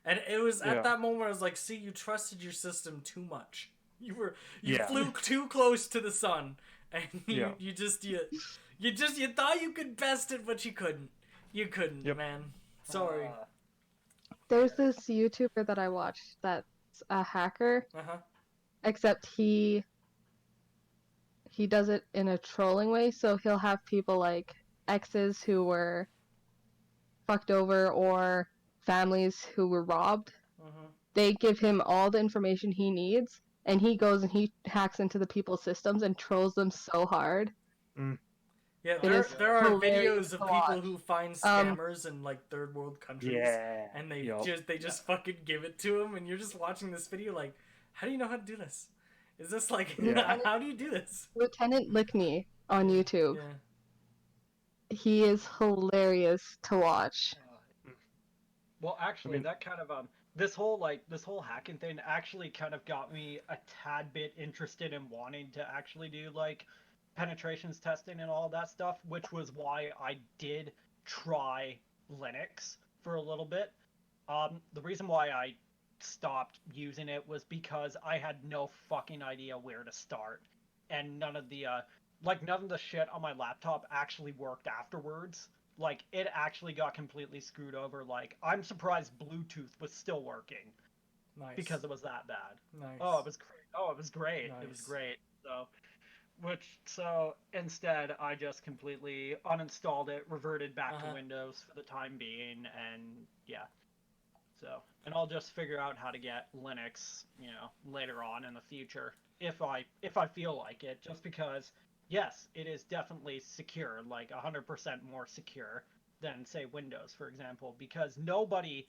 And it was at that moment I was like, see, you trusted your system too much. You flew too close to the sun, and you thought you could best it, but you couldn't. You couldn't, man. Sorry. There's this YouTuber that I watched that's a hacker. Except he does it in a trolling way, so he'll have people like exes who were fucked over or families who were robbed. They give him all the information he needs, and he goes and he hacks into the people's systems and trolls them so hard. Yeah, It is there are hilarious videos of to people watch. who find scammers in like third world countries, Yeah. and they Yup. just fucking give it to them, and you're just watching this video like, how do you know how to do this? Is this like Yeah. how do you do this? Lieutenant Lick Me on YouTube. Yeah. He is hilarious to watch. Well, actually, I mean- that kind of this whole hacking thing actually kind of got me a tad bit interested in wanting to actually do like penetrations testing and all that stuff, which was why I did try Linux for a little bit. The reason why I stopped using it was because I had no fucking idea where to start, and none of the shit on my laptop actually worked afterwards. Like, it actually got completely screwed over. Like, I'm surprised Bluetooth was still working Nice. because it was that bad. Nice. Oh, it was great. Oh, it was great. Nice. It was great. So instead, I just completely uninstalled it, reverted back to Windows for the time being, and yeah. So, and I'll just figure out how to get Linux, later on in the future, if I feel like it, just because. Yes, it is definitely secure, like 100% more secure than, say, Windows, for example, because nobody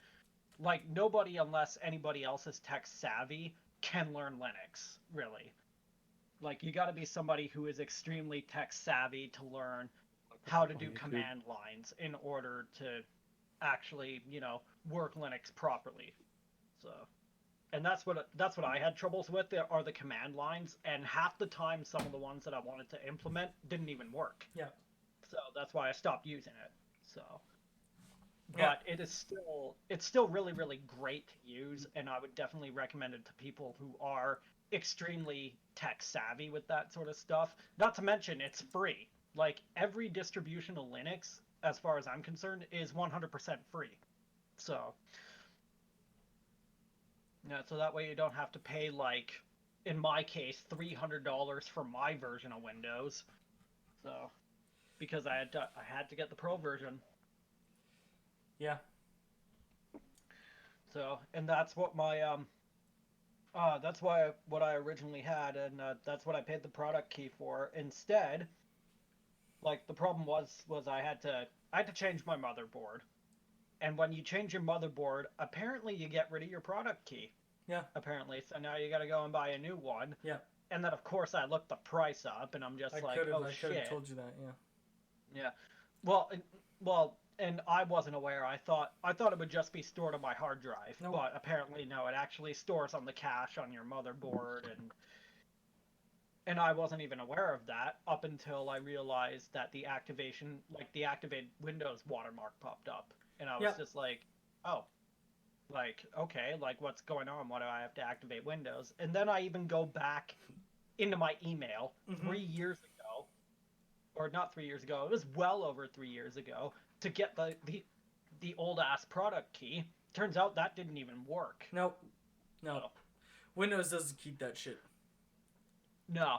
unless anybody else is tech savvy can learn Linux, really. Like, you gotta be somebody who is extremely tech savvy to learn how to do command lines in order to actually, work Linux properly. So... And that's what I had troubles with, are the command lines, and half the time some of the ones that I wanted to implement didn't even work. Yeah. So that's why I stopped using it. So, but it's still really, really great to use, and I would definitely recommend it to people who are extremely tech savvy with that sort of stuff. Not to mention it's free. Like, every distribution of Linux, as far as I'm concerned, is 100% free. So. Yeah, so that way you don't have to pay, like, in my case, $300 for my version of Windows. So, because I had to get the Pro version. Yeah. So, and that's what my what I originally had, and that's what I paid the product key for. Instead, like, the problem was I had to change my motherboard. And when you change your motherboard, apparently you get rid of your product key. Yeah. Apparently. So now you got to go and buy a new one. Yeah. And then, of course, I looked the price up, and I'm just I like, could shit. have told you that, yeah. Yeah. Well, and I wasn't aware. I thought it would just be stored on my hard drive. Nope. But apparently, no, it actually stores on the cache on your motherboard, and I wasn't even aware of that up until I realized that the activated Windows watermark popped up. And I was just like, oh, like, okay, like, what's going on? Why do I have to activate Windows? And then I even go back into my email 3 years ago, or not 3 years ago, it was well over 3 years ago, to get the old-ass product key. Turns out that didn't even work. Nope. No. Windows doesn't keep that shit. No,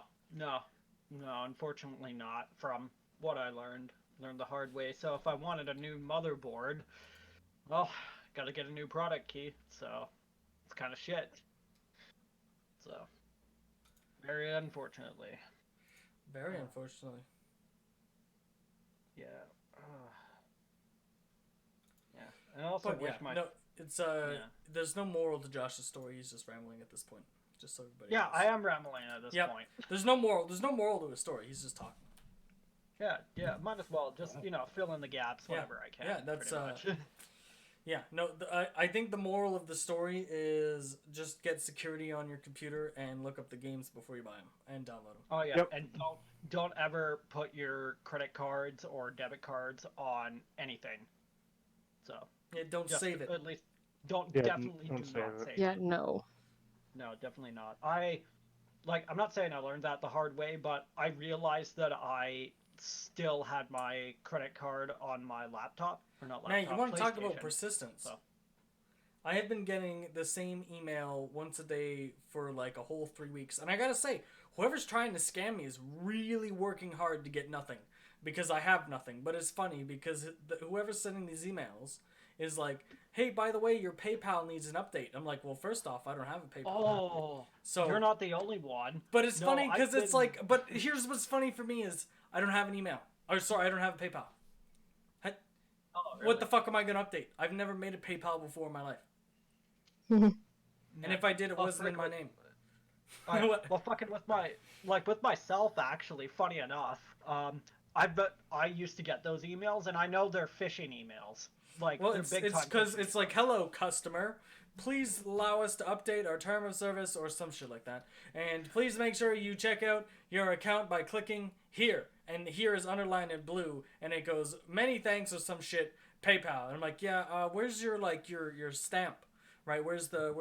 unfortunately not, from what I learned the hard way. So if I wanted a new motherboard, well, gotta get a new product key, so it's kind of shit. So, very unfortunately. Very unfortunately. Yeah. Yeah. And I also wish my... No, it's, there's no moral to Josh's story, he's just rambling at this point. Just so everybody knows. I am rambling at this point. There's no moral to his story, he's just talking. Yeah, might as well just, fill in the gaps whenever I can. Yeah, that's, much. Yeah, no, I think the moral of the story is just get security on your computer and look up the games before you buy them and download them. Oh, yeah, and don't ever put your credit cards or debit cards on anything. So. Yeah, don't save it. At least, definitely do not save it. Yeah, no. No, definitely not. I'm not saying I learned that the hard way, but I realized that I still had my credit card on my laptop, or not laptop. Now, you want to talk about PlayStation. persistence. So. I have been getting the same email once a day for like a whole 3 weeks. And I gotta say, whoever's trying to scam me is really working hard to get nothing. Because I have nothing. But it's funny because whoever's sending these emails is like, hey, by the way, your PayPal needs an update. I'm like, well, first off, I don't have a PayPal. Oh, so you're not the only one. But it's funny because it's like, but here's what's funny for me is I don't have an email. Oh, sorry, I don't have a PayPal. Oh, really? What the fuck am I gonna update? I've never made a PayPal before in my life. And if I did, it wasn't in my name. Well, fucking with myself, actually, funny enough, I used to get those emails, and I know they're phishing emails. Like, well, they're it's big time because phishing it's like, hello, customer. Please allow us to update our term of service or some shit like that. And please make sure you check out your account by clicking here. And here is underlined in blue, and it goes, many thanks or some shit, PayPal. And I'm like, yeah, where's your your stamp? Right, where's the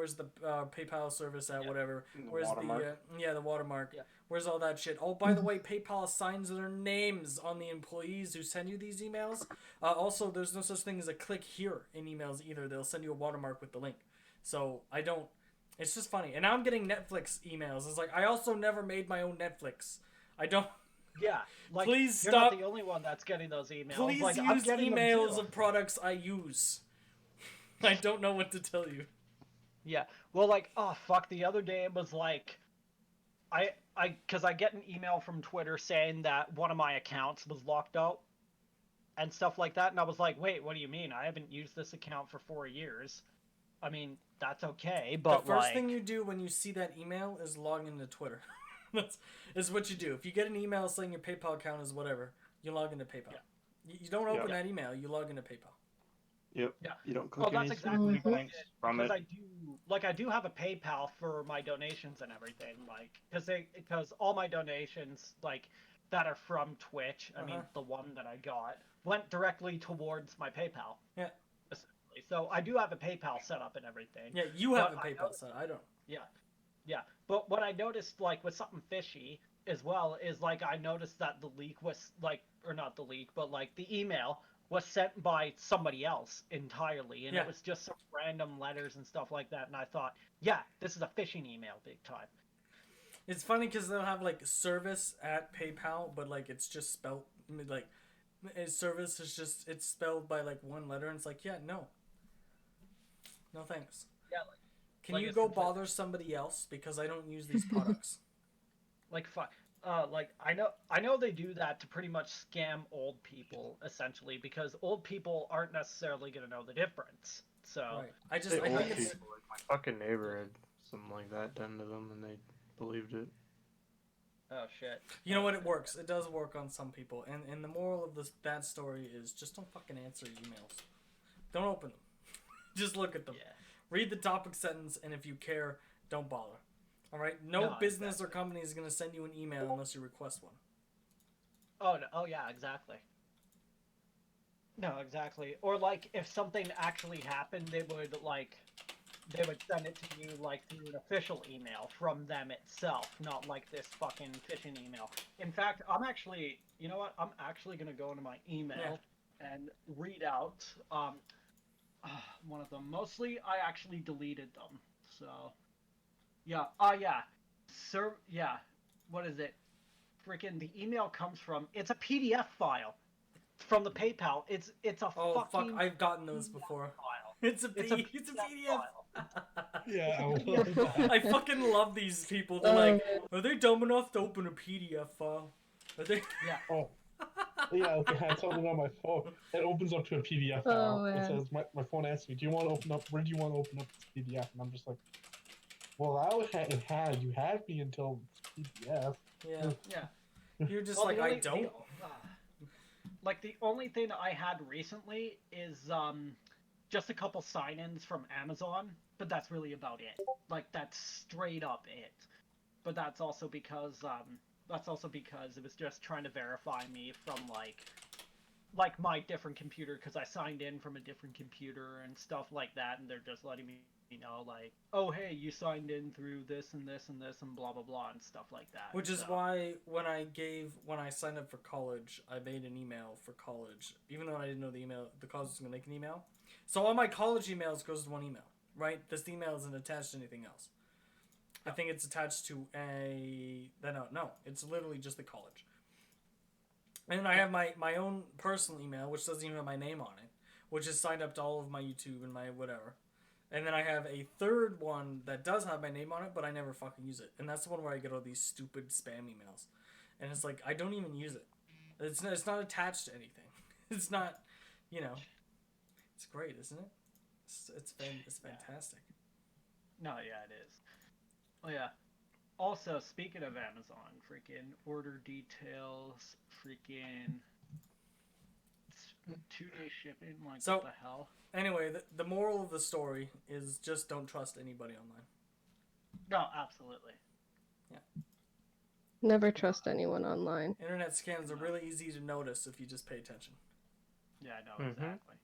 PayPal service at, whatever? Where's watermark. the watermark? Yeah. Where's all that shit? Oh, by the way, PayPal assigns their names on the employees who send you these emails. Also, there's no such thing as a click here in emails either. They'll send you a watermark with the link. So I don't. It's just funny. And now I'm getting Netflix emails. It's like, I also never made my own Netflix. I don't. Yeah, like, Please you're stop. not the only one that's getting those emails. Please like, I'm use getting them emails too. of products I use. I don't know what to tell you. Yeah. Well, like, oh fuck, the other day it was like, because I get an email from Twitter saying that one of my accounts was locked out and stuff like that, and I was like, wait, what do you mean? I haven't used this account for 4 years. I mean, that's okay, but the first like, thing you do when you see that email is log into Twitter. That's what you do. If you get an email saying your PayPal account is whatever, you log into PayPal. Yeah. You don't open that email. You log into PayPal. Yep. Yeah. You don't Well, click that's any exactly stupid what I links did, from because it. I do have a PayPal for my donations and everything, like, because all my donations, like, that are from Twitch, I mean, the one that I got, went directly towards my PayPal. Yeah. Essentially. So I do have a PayPal set up and everything. Yeah, you have a PayPal set. I don't. Yeah. Yeah. But what I noticed, like, with something fishy as well is, like, I noticed that the leak was, like, or not the leak, but, like, the email was sent by somebody else entirely, and it was just some random letters and stuff like that, and I thought, yeah, this is a phishing email big time. It's funny because they'll have, like, service at PayPal, but, like, it's just spelled, like, service is just, it's spelled by, like, one letter, and it's like, yeah, no. No thanks. Yeah, like, can you go bother somebody else, because I don't use these products? Like, fuck. Like, I know they do that to pretty much scam old people, essentially, because old people aren't necessarily going to know the difference. So right. I Say think old it's people, like my fucking neighbor had something like that done to them, and they believed it. oh shit. you know what, it works. It does work on some people, and the moral of that story is just don't fucking answer emails. Don't open them. Just look at them. Yeah. Read the topic sentence, and if you care, don't bother. All right. No business or company is gonna send you an email unless you request one. Oh no, oh yeah, exactly. No, exactly. Or like if something actually happened, they would send it to you like through an official email from them itself, not like this fucking phishing email. In fact, I'm actually, you know what? I'm actually gonna go into my email and read out one of them. Mostly, I actually deleted them. So, yeah. Yeah. Yeah. What is it? Freaking the email comes from. It's a PDF file from the PayPal. It's a Oh fucking. fuck! I've gotten those before. File. It's a PDF. File. Yeah, I love that. I fucking love these people. They're like, are they dumb enough to open a PDF file? Are they? Yeah. Oh, yeah, like I had something on my phone. It opens up to a PDF file. It says, my phone asks me, do you want to open up, where do you want to open up this PDF? And I'm just like, well, you had me until PDF. Yeah. Yeah. You're just Well, like, I don't. Like the only thing I had recently is just a couple sign-ins from Amazon, but that's really about it. Like that's straight up it. But that's also because it was just trying to verify me from like my different computer, because I signed in from a different computer and stuff like that, and they're just letting me know like, oh hey, you signed in through this and this and this and blah blah blah and stuff like that. Which is why when I signed up for college, I made an email for college, even though I didn't know the college was gonna make an email. So all my college emails goes to one email, right? This email isn't attached to anything else. I think it's attached to no, it's literally just the college. And then I have my own personal email, which doesn't even have my name on it, which is signed up to all of my YouTube and my whatever. And then I have a third one that does have my name on it, but I never fucking use it. And that's the one where I get all these stupid spam emails. And it's like, I don't even use it. It's not attached to anything. It's not, you know. It's great, isn't it? It's fantastic. No, yeah, it is. Oh yeah. Also, speaking of Amazon, freaking order details, freaking 2-day shipping, like So- what the hell? Anyway, the moral of the story is just don't trust anybody online. No, absolutely. Never trust anyone online. Internet scams are really easy to notice if you just pay attention. Yeah, no, exactly.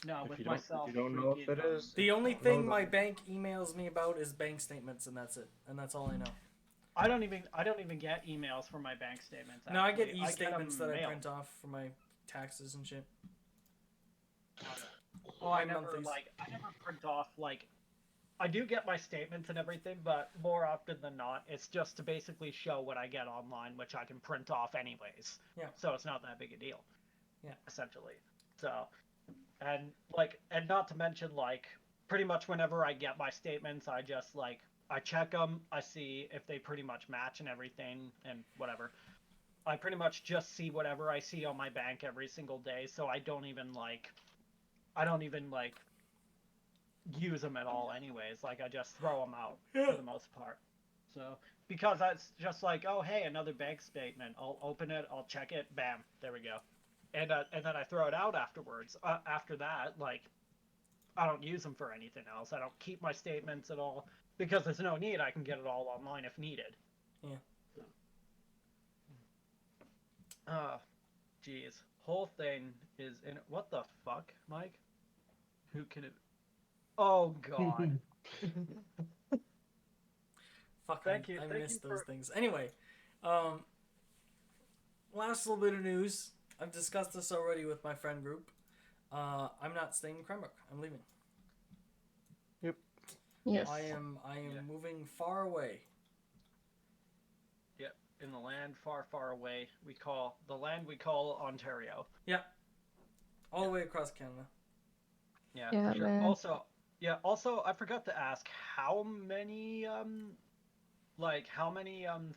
No, If with you don't, myself, if you don't know if it freaking, is. The only Don't thing know my them. bank emails me about is bank statements, and that's it. And that's all I know. I don't even get emails from my bank statements. No, I get actually. e-statements that I mailed. print off for my taxes and shit. Oh, I My never monthlies. I never print off like. I do get my statements and everything, but more often than not, it's just to basically show what I get online, which I can print off anyways. Yeah. So it's not that big a deal. Yeah. Essentially. So, and not to mention like, pretty much whenever I get my statements, I just like I check them, I see if they pretty much match and everything and whatever. I pretty much just see whatever I see on my bank every single day, so I don't even like use them at all anyways. Like I just throw them out for the most part. So because that's just like, oh hey, another bank statement. I'll open it, I'll check it, bam, there we go. And then I throw it out afterwards. After that, like I don't use them for anything else. I don't keep my statements at all because there's no need. I can get it all online if needed. Yeah. Jeez. Whole thing is in what the fuck, Mike? Who can it? Oh God. Fuck, Thank you. I Thank miss you those for- things. Anyway, last little bit of news. I've discussed this already with my friend group. I'm not staying in Cranbrook. I'm leaving. Yes. I am Yeah. moving far away. Yep. In the land far, far away, we call Ontario. All the way across Canada. Yeah. Yeah, sure. man. Also, I forgot to ask how many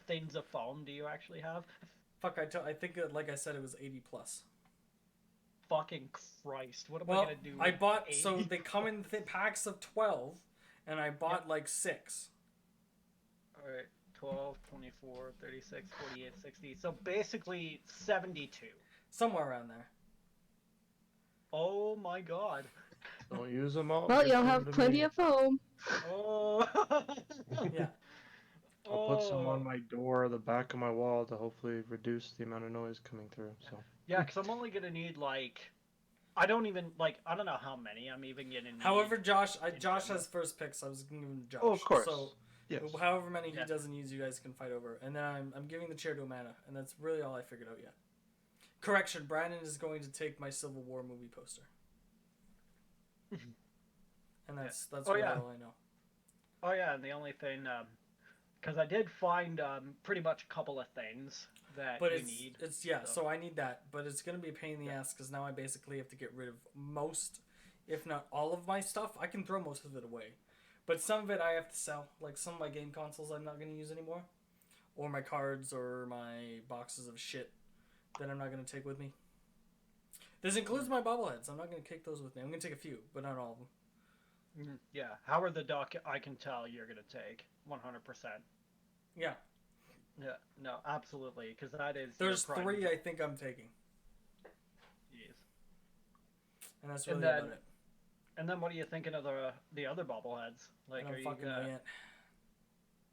things of foam do you actually have? Fuck, I think, like I said, it was 80 plus. Fucking Christ! What am I Well, gonna do? I with bought, 80? so they come in packs of 12, and I bought like 6. Alright, 12, 24, 36, 48, 60. So basically 72. Somewhere around there. Oh my god. Don't use them all. Well, give you'll some have to plenty me. of foam. Oh. Yeah. I'll put some Oh. on my door or the back of my wall to hopefully reduce the amount of noise coming through. So Yeah, because I'm only gonna need like. I don't know how many I'm even gonna need. However, Josh in Josh general. has first pick, so I was giving him Josh. Oh, of course. So yes. however many he Yeah. doesn't use, you guys can fight over. And then I'm giving the chair to Amanda, and that's really all I figured out yet. Correction, Brandon is going to take my Civil War movie poster. And that's Oh, really yeah. all I know. Oh yeah, and the only thing, because I did find pretty much a couple of things that But you it's need. so I need that, but it's gonna be a pain in the ass because now I basically have to get rid of most, if not all of my stuff. I can throw most of it away, but some of it I have to sell. Like some of my game consoles I'm not gonna use anymore, or my cards or my boxes of shit that I'm not gonna take with me. This includes my bobbleheads. I'm not gonna take those with me. I'm gonna take a few, but not all of them. Yeah, Howard the Duck, I can tell you're gonna take 100%. Yeah, Yeah, no, absolutely, because that is. there's your prime 3 I think I'm taking, Jeez. and that's And really then- about it. And then what are you thinking of the other bobbleheads? Like, I are don't you fucking know gonna? yet.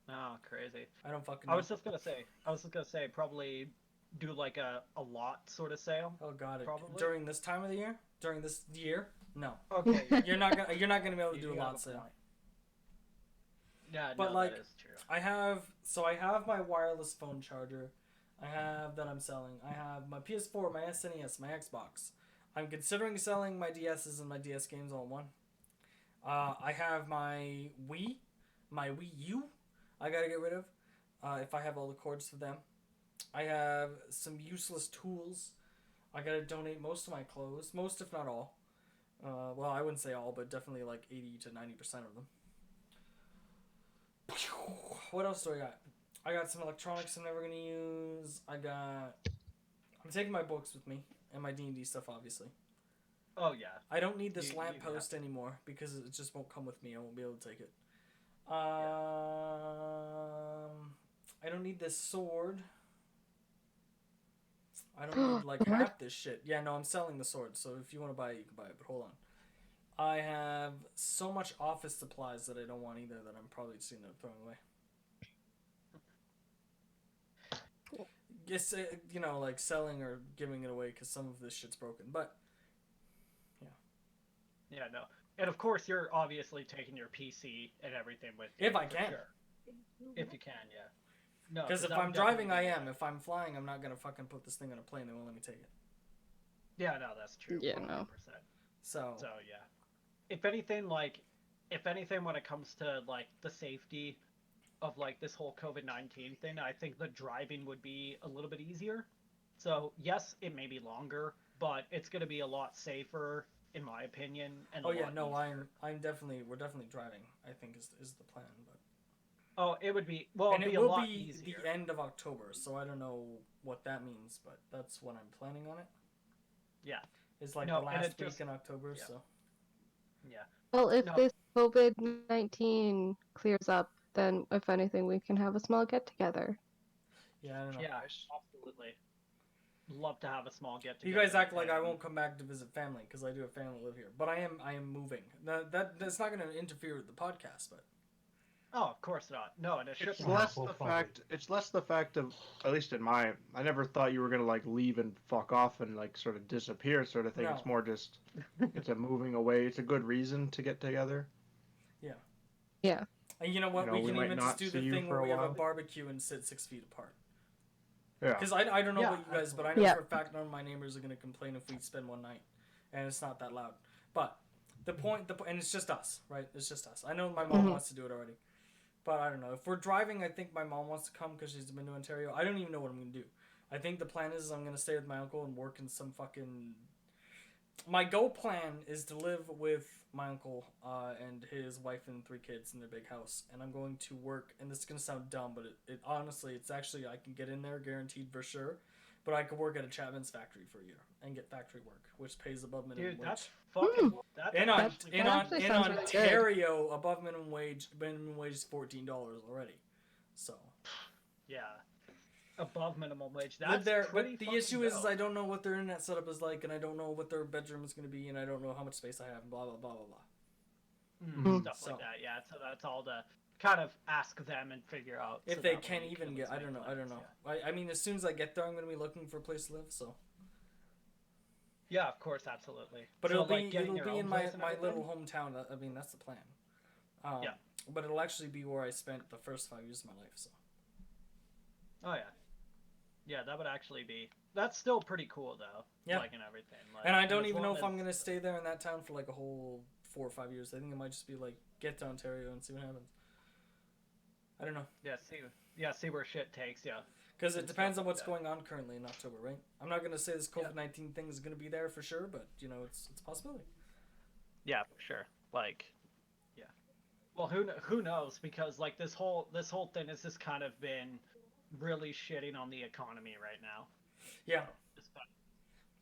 Oh, crazy. I don't fucking I know. was just gonna say, probably do like a lot sort of sale. Oh god, Probably. during this time of the year, during this year, no. Okay. You're not gonna be able to do You a have lot sale. point. Yeah, But, no, like, that is true. I have my wireless phone charger. I have that I'm selling. I have my PS4, my SNES, my Xbox. I'm considering selling my DSs and my DS games all in one. I have my Wii U. I gotta get rid of. If I have all the cords for them. I have some useless tools. I gotta donate most of my clothes, most if not all. Well, I wouldn't say all, but definitely like 80 to 90% of them. What else do I got? I got some electronics I'm never gonna use. I got I'm taking my books with me and my D&D stuff, obviously. Oh yeah. I don't need this You lamppost anymore because it just won't come with me. I won't be able to take it. I don't need this sword. I don't need like What? half this shit. Yeah, no, I'm selling the sword. So if you want to buy it, you can buy it. But hold on. I have so much office supplies that I don't want either that I'm probably just gonna throw away. Guess like selling or giving it away because some of this shit's broken. But yeah, no, and of course you're obviously taking your PC and everything with you. if I can. Sure. If you can, yeah. No, Because if I'm driving, I am. If I'm flying, I'm not gonna fucking put this thing on a plane. They won't let me take it. Yeah, no, that's true. Yeah, 100%. no. So yeah. If anything, when it comes to like the safety of like this whole COVID-19 thing, I think the driving would be a little bit easier. So yes, it may be longer, but it's gonna be a lot safer, in my opinion. And we're definitely driving. I think is the plan, but. Oh, it would be it'd be a lot easier. The end of October, so I don't know what that means, but that's when I'm planning on it. Yeah. It's like the last week in October, yeah. so. Yeah. Well, if this COVID-19 clears up, then if anything, we can have a small get-together. Yeah, I don't know. Yeah, absolutely. Love to have a small get-together. You guys act like I won't come back to visit family, because I do have family live here. But I am moving. That's not going to interfere with the podcast, but. Oh, of course not. No, and it's less the fact. It's less the fact of, at least in my. I never thought you were gonna like leave and fuck off and like sort of disappear, sort of thing. No. It's more just, it's a moving away. It's a good reason to get together. Yeah. Yeah. And you know what? We can even just do the thing where we have a barbecue and sit 6 feet apart. Yeah. Because I don't know about you guys, but I know for a fact none of my neighbors are gonna complain if we spend one night, and it's not that loud. But the point, and it's just us, right? It's just us. I know my mom wants to do it already. But I don't know. If we're driving, I think my mom wants to come because she's been to Ontario. I don't even know what I'm going to do. I think the plan is I'm going to stay with my uncle and work in some fucking... My go plan is to live with my uncle and his wife and 3 kids in their big house. And I'm going to work, and this is going to sound dumb, but it honestly, it's actually, I can get in there guaranteed for sure. But I could work at a Chapman's factory for a year and get factory work, which pays above minimum wage. That's fucking... In Ontario, above minimum wage is $14 already. So. Yeah. Above minimum wage. That's pretty. But the issue is I don't know what their internet setup is like, and I don't know what their bedroom is going to be, and I don't know how much space I have, and blah blah blah blah blah. Stuff like that. Yeah. So that's all to kind of ask them and figure out if they can even get. I don't know. Yeah. I mean, as soon as I get there, I'm going to be looking for a place to live. So. Yeah, of course, absolutely. But it'll be in my little hometown. I mean, that's the plan. Yeah. But it'll actually be where I spent the first 5 years of my life. So. Oh yeah. Yeah, that would actually be. That's still pretty cool though. Yeah. Like and everything. Like, and I don't even know if I'm gonna stay there in that town for like a whole 4 or 5 years. I think it might just be like get to Ontario and see what happens. I don't know. Yeah, see where shit takes you. Because it depends on what's going on currently in October, right? I'm not gonna say this COVID-19 thing is gonna be there for sure, but you know, it's a possibility. Yeah, for sure. Like, yeah. Well, who knows? Because like this whole thing has just kind of been really shitting on the economy right now. Yeah.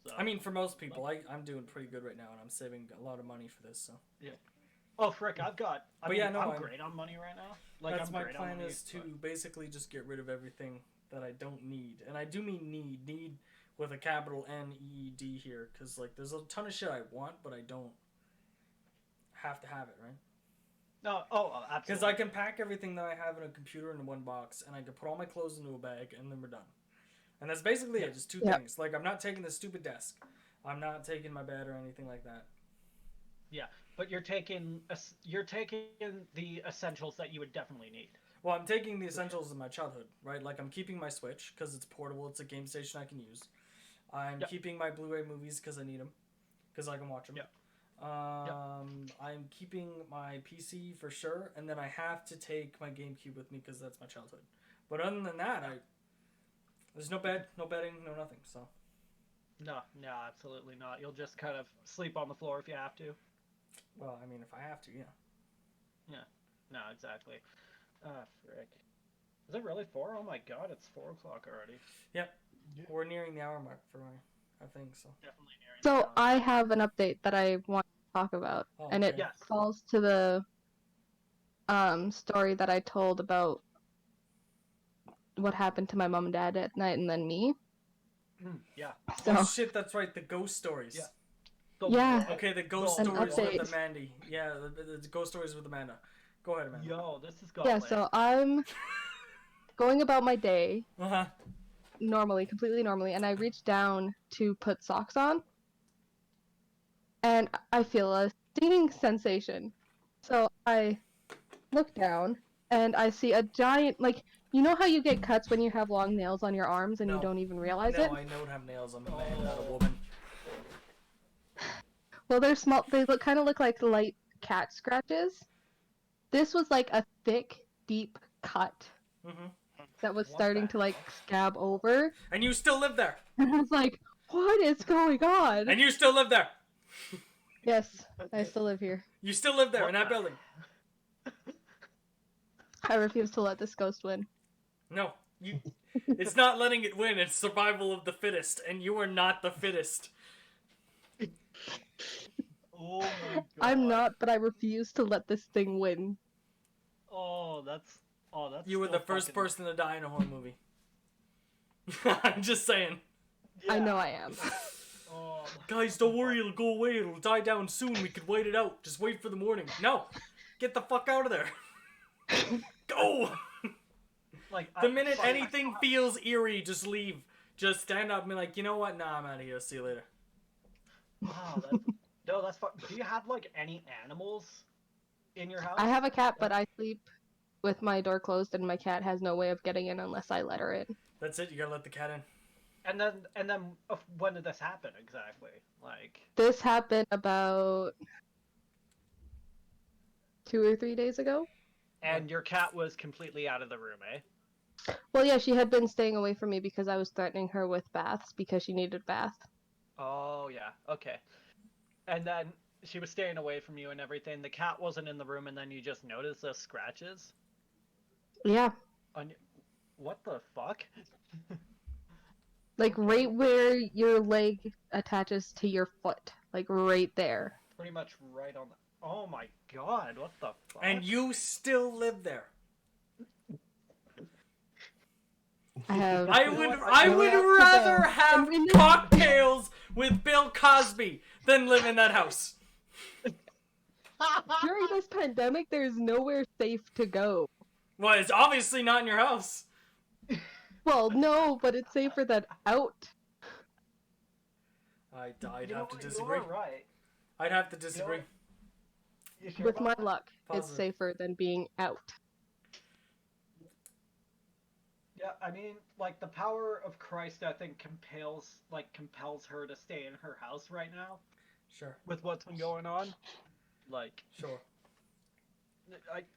So, I mean, for most people, I'm doing pretty good right now, and I'm saving a lot of money for this. So. Yeah. Oh frick! I'm great on money right now. Like that's my plan is to basically just get rid of everything that I don't need, and I do mean need with a capital NEED here, because like there's a ton of shit I want, but I don't have to have it, right? No, absolutely. Because I can pack everything that I have in a computer into one box, and I can put all my clothes into a bag, and then we're done. And that's basically it, just 2 things. Like, I'm not taking the stupid desk. I'm not taking my bed or anything like that. Yeah, but you're taking the essentials that you would definitely need. Well, I'm taking the essentials of my childhood, right? Like, I'm keeping my Switch, because it's portable, it's a game station I can use. I'm keeping my Blu-ray movies, because I need them, because I can watch them. Yep. I'm keeping my PC for sure, and then I have to take my GameCube with me, because that's my childhood. But other than that, there's no bed, no bedding, no nothing, so. No, absolutely not. You'll just kind of sleep on the floor if you have to. Well, I mean, if I have to, yeah. Yeah. No, exactly. Ah, frick. Is it really 4? Oh my god, it's 4 o'clock already. Yep. We're nearing the hour mark for my, I think so. Definitely nearing So the I have an update that I want to talk about, Oh, and it okay. Yes. falls to the story that I told about what happened to my mom and dad at night, and then me. Yeah. So Oh shit, that's right, the ghost stories. Yeah. The Yeah. what? Okay, the ghost The An stories with update. Amanda. Yeah, the ghost stories with Amanda. Go ahead, Amanda. Yo, this is yeah, so I'm going about my day Uh-huh. normally, completely normally, and I reach down to put socks on, and I feel a stinging sensation. So I look down, and I see a giant, like, you know how you get cuts when you have long nails on your arms and you No. don't even realize No, it? I don't have nails. I'm a man, not a woman. Well, they're small. They kind of look like light cat scratches. This was like a thick, deep cut Mm-hmm. that was What starting the to like hell? scab over, And you still live there. and I was like, "What is going on?" And you still live there. Yes, I still live here. You still live there What in that the- building. I refuse to let this ghost win. No, you. It's not letting it win. It's survival of the fittest, and you are not the fittest. Oh my god. I'm not, but I refuse to let this thing win. Oh, that's. You were still the first fucking- person to die in a horror movie. I'm just saying. I Yeah. know I am. Oh, Guys, don't worry, it'll go away. It'll die down soon. We could wait it out. Just wait for the morning. No, get the fuck out of there. Go. like The minute anything feels eerie, just leave. Just stand up and be like, you know what? Nah, I'm out of here. See you later. Wow, that's no, that's fun. Do you have like any animals in your house? I have a cat, but I sleep with my door closed, and my cat has no way of getting in unless I let her in. That's it. You gotta let the cat in. And then when did this happen exactly? Like This happened about 2 or 3 days ago. and your cat was completely out of the room, eh? Well, yeah, she had been staying away from me because I was threatening her with baths because she needed bath. Oh yeah, okay. And then she was staying away from you and everything. The cat wasn't in the room, and then you just noticed the scratches Yeah, on. What the fuck? like right where your leg attaches to your foot, like right there. Pretty much right on the. Oh my god! What the fuck? And you still live there. I have. I know would what? I No, would that's rather okay. have I'm in the- cocktails with Bill Cosby than live in that house. During this pandemic, there's nowhere safe to go. Well, it's obviously not in your house. Well, no, but it's safer than out. I'd You have know to what? disagree. You're right. I'd have to disagree. You sure With about my that? luck, it's Positive. safer than being out. Yeah, I mean, like the power of Christ, I think compels her to stay in her house right now Sure, with what's been going on. Like, sure.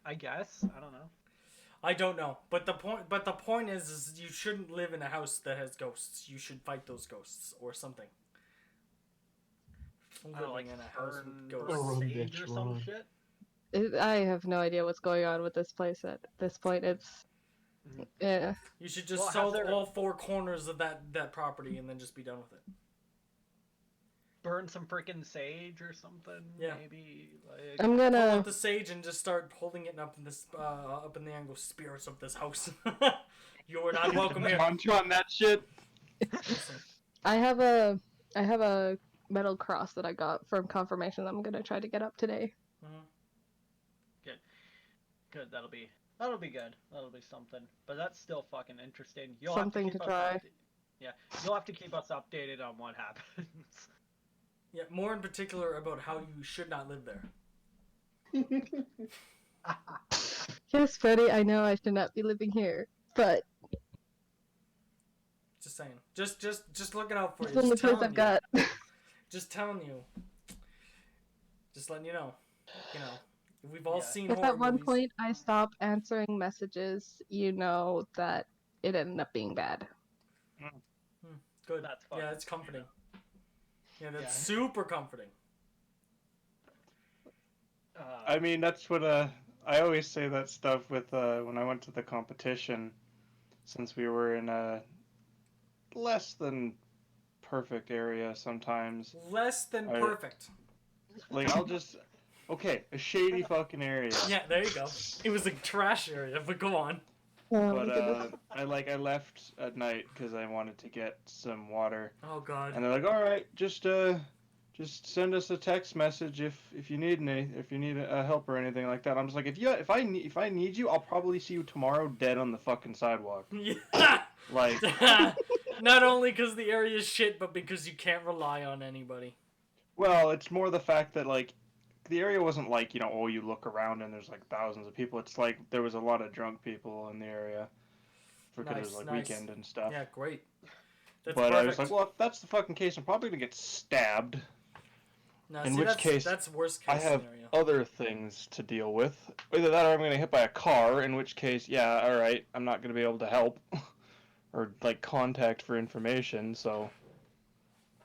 I guess I don't know. I don't know, but the point is you shouldn't live in a house that has ghosts. You should fight those ghosts or something. I don't know, like Living in a house with burn ghosts. Run, sage bitch, or some run. shit. I have no idea what's going on with this place at this point. It's. Mhm. Yeah. You should just Well, have sell there- all four corners of that property and then just be done with it. Burn some freaking sage or something. Yeah. Maybe like. I'm Pull gonna. out the sage and just start holding it up in this up in the angle. Spirits of this house. You are not welcome here. Munch on that shit. I have a metal cross that I got from confirmation that I'm gonna try to get up today. Mhm. Good. That'll be good. That'll be something. But that's still fucking interesting. You'll Something have to to keep try. us yeah, you'll have to keep us updated on what happens. Yeah, more in particular about how you should not live there. Yes, Freddie, I know I should not be living here, but Just saying. Just looking out for it's you. the only Just place telling I've you. got. Just telling you. Just letting you know. You know, we've all Yeah. seen If horror at one movies. point I stop answering messages, you know that it ended up being bad. Good. That's fine. Yeah, it's comforting. Yeah, that's Yeah. super comforting. I mean, that's what I always say that stuff with when I went to the competition, since we were in less than perfect area sometimes. Less than I- perfect. Like I'll just a shady fucking area. Yeah, there you go. It was a trash area, but go on. Oh, But my goodness. I left at night because I wanted to get some water, Oh god. and they're like, all right, just send us a text message if you need a help or anything like that. I'm just like, if I need you, I'll probably see you tomorrow dead on the fucking sidewalk. Yeah. Like, Not only because the area is shit, but because you can't rely on anybody. well, it's more the fact that like the area wasn't like, oh, you look around and there's like thousands of people. It's like there was a lot of drunk people in the area because it was like Nice. weekend and stuff. Yeah, great. That's But perfect. I was like, well, if that's the fucking case, I'm probably gonna get stabbed. No, in see, which that's, case, that's worst I case have scenario. other things to deal with. Either that or I'm gonna get hit by a car, in which case, yeah, alright, I'm not gonna be able to help. Or, like, contact for information, so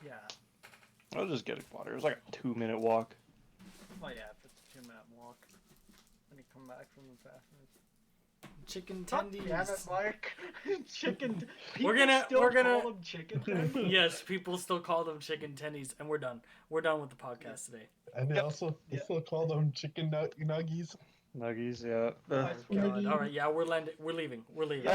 Yeah. I'll just get water. It was like a 2-minute walk. Oh yeah, if it's a 2-minute walk. When you come back from the bathroom. Chicken tendies. Damn it, Mark. Chicken. We're gonna- People we're still gonna- call them chicken tendies? Yes, people still call them chicken tendies, and we're done. We're done with the podcast today. And they also still call them chicken nuggies. Nuggies, yeah. Oh god. All right, yeah, we're leaving. We're leaving.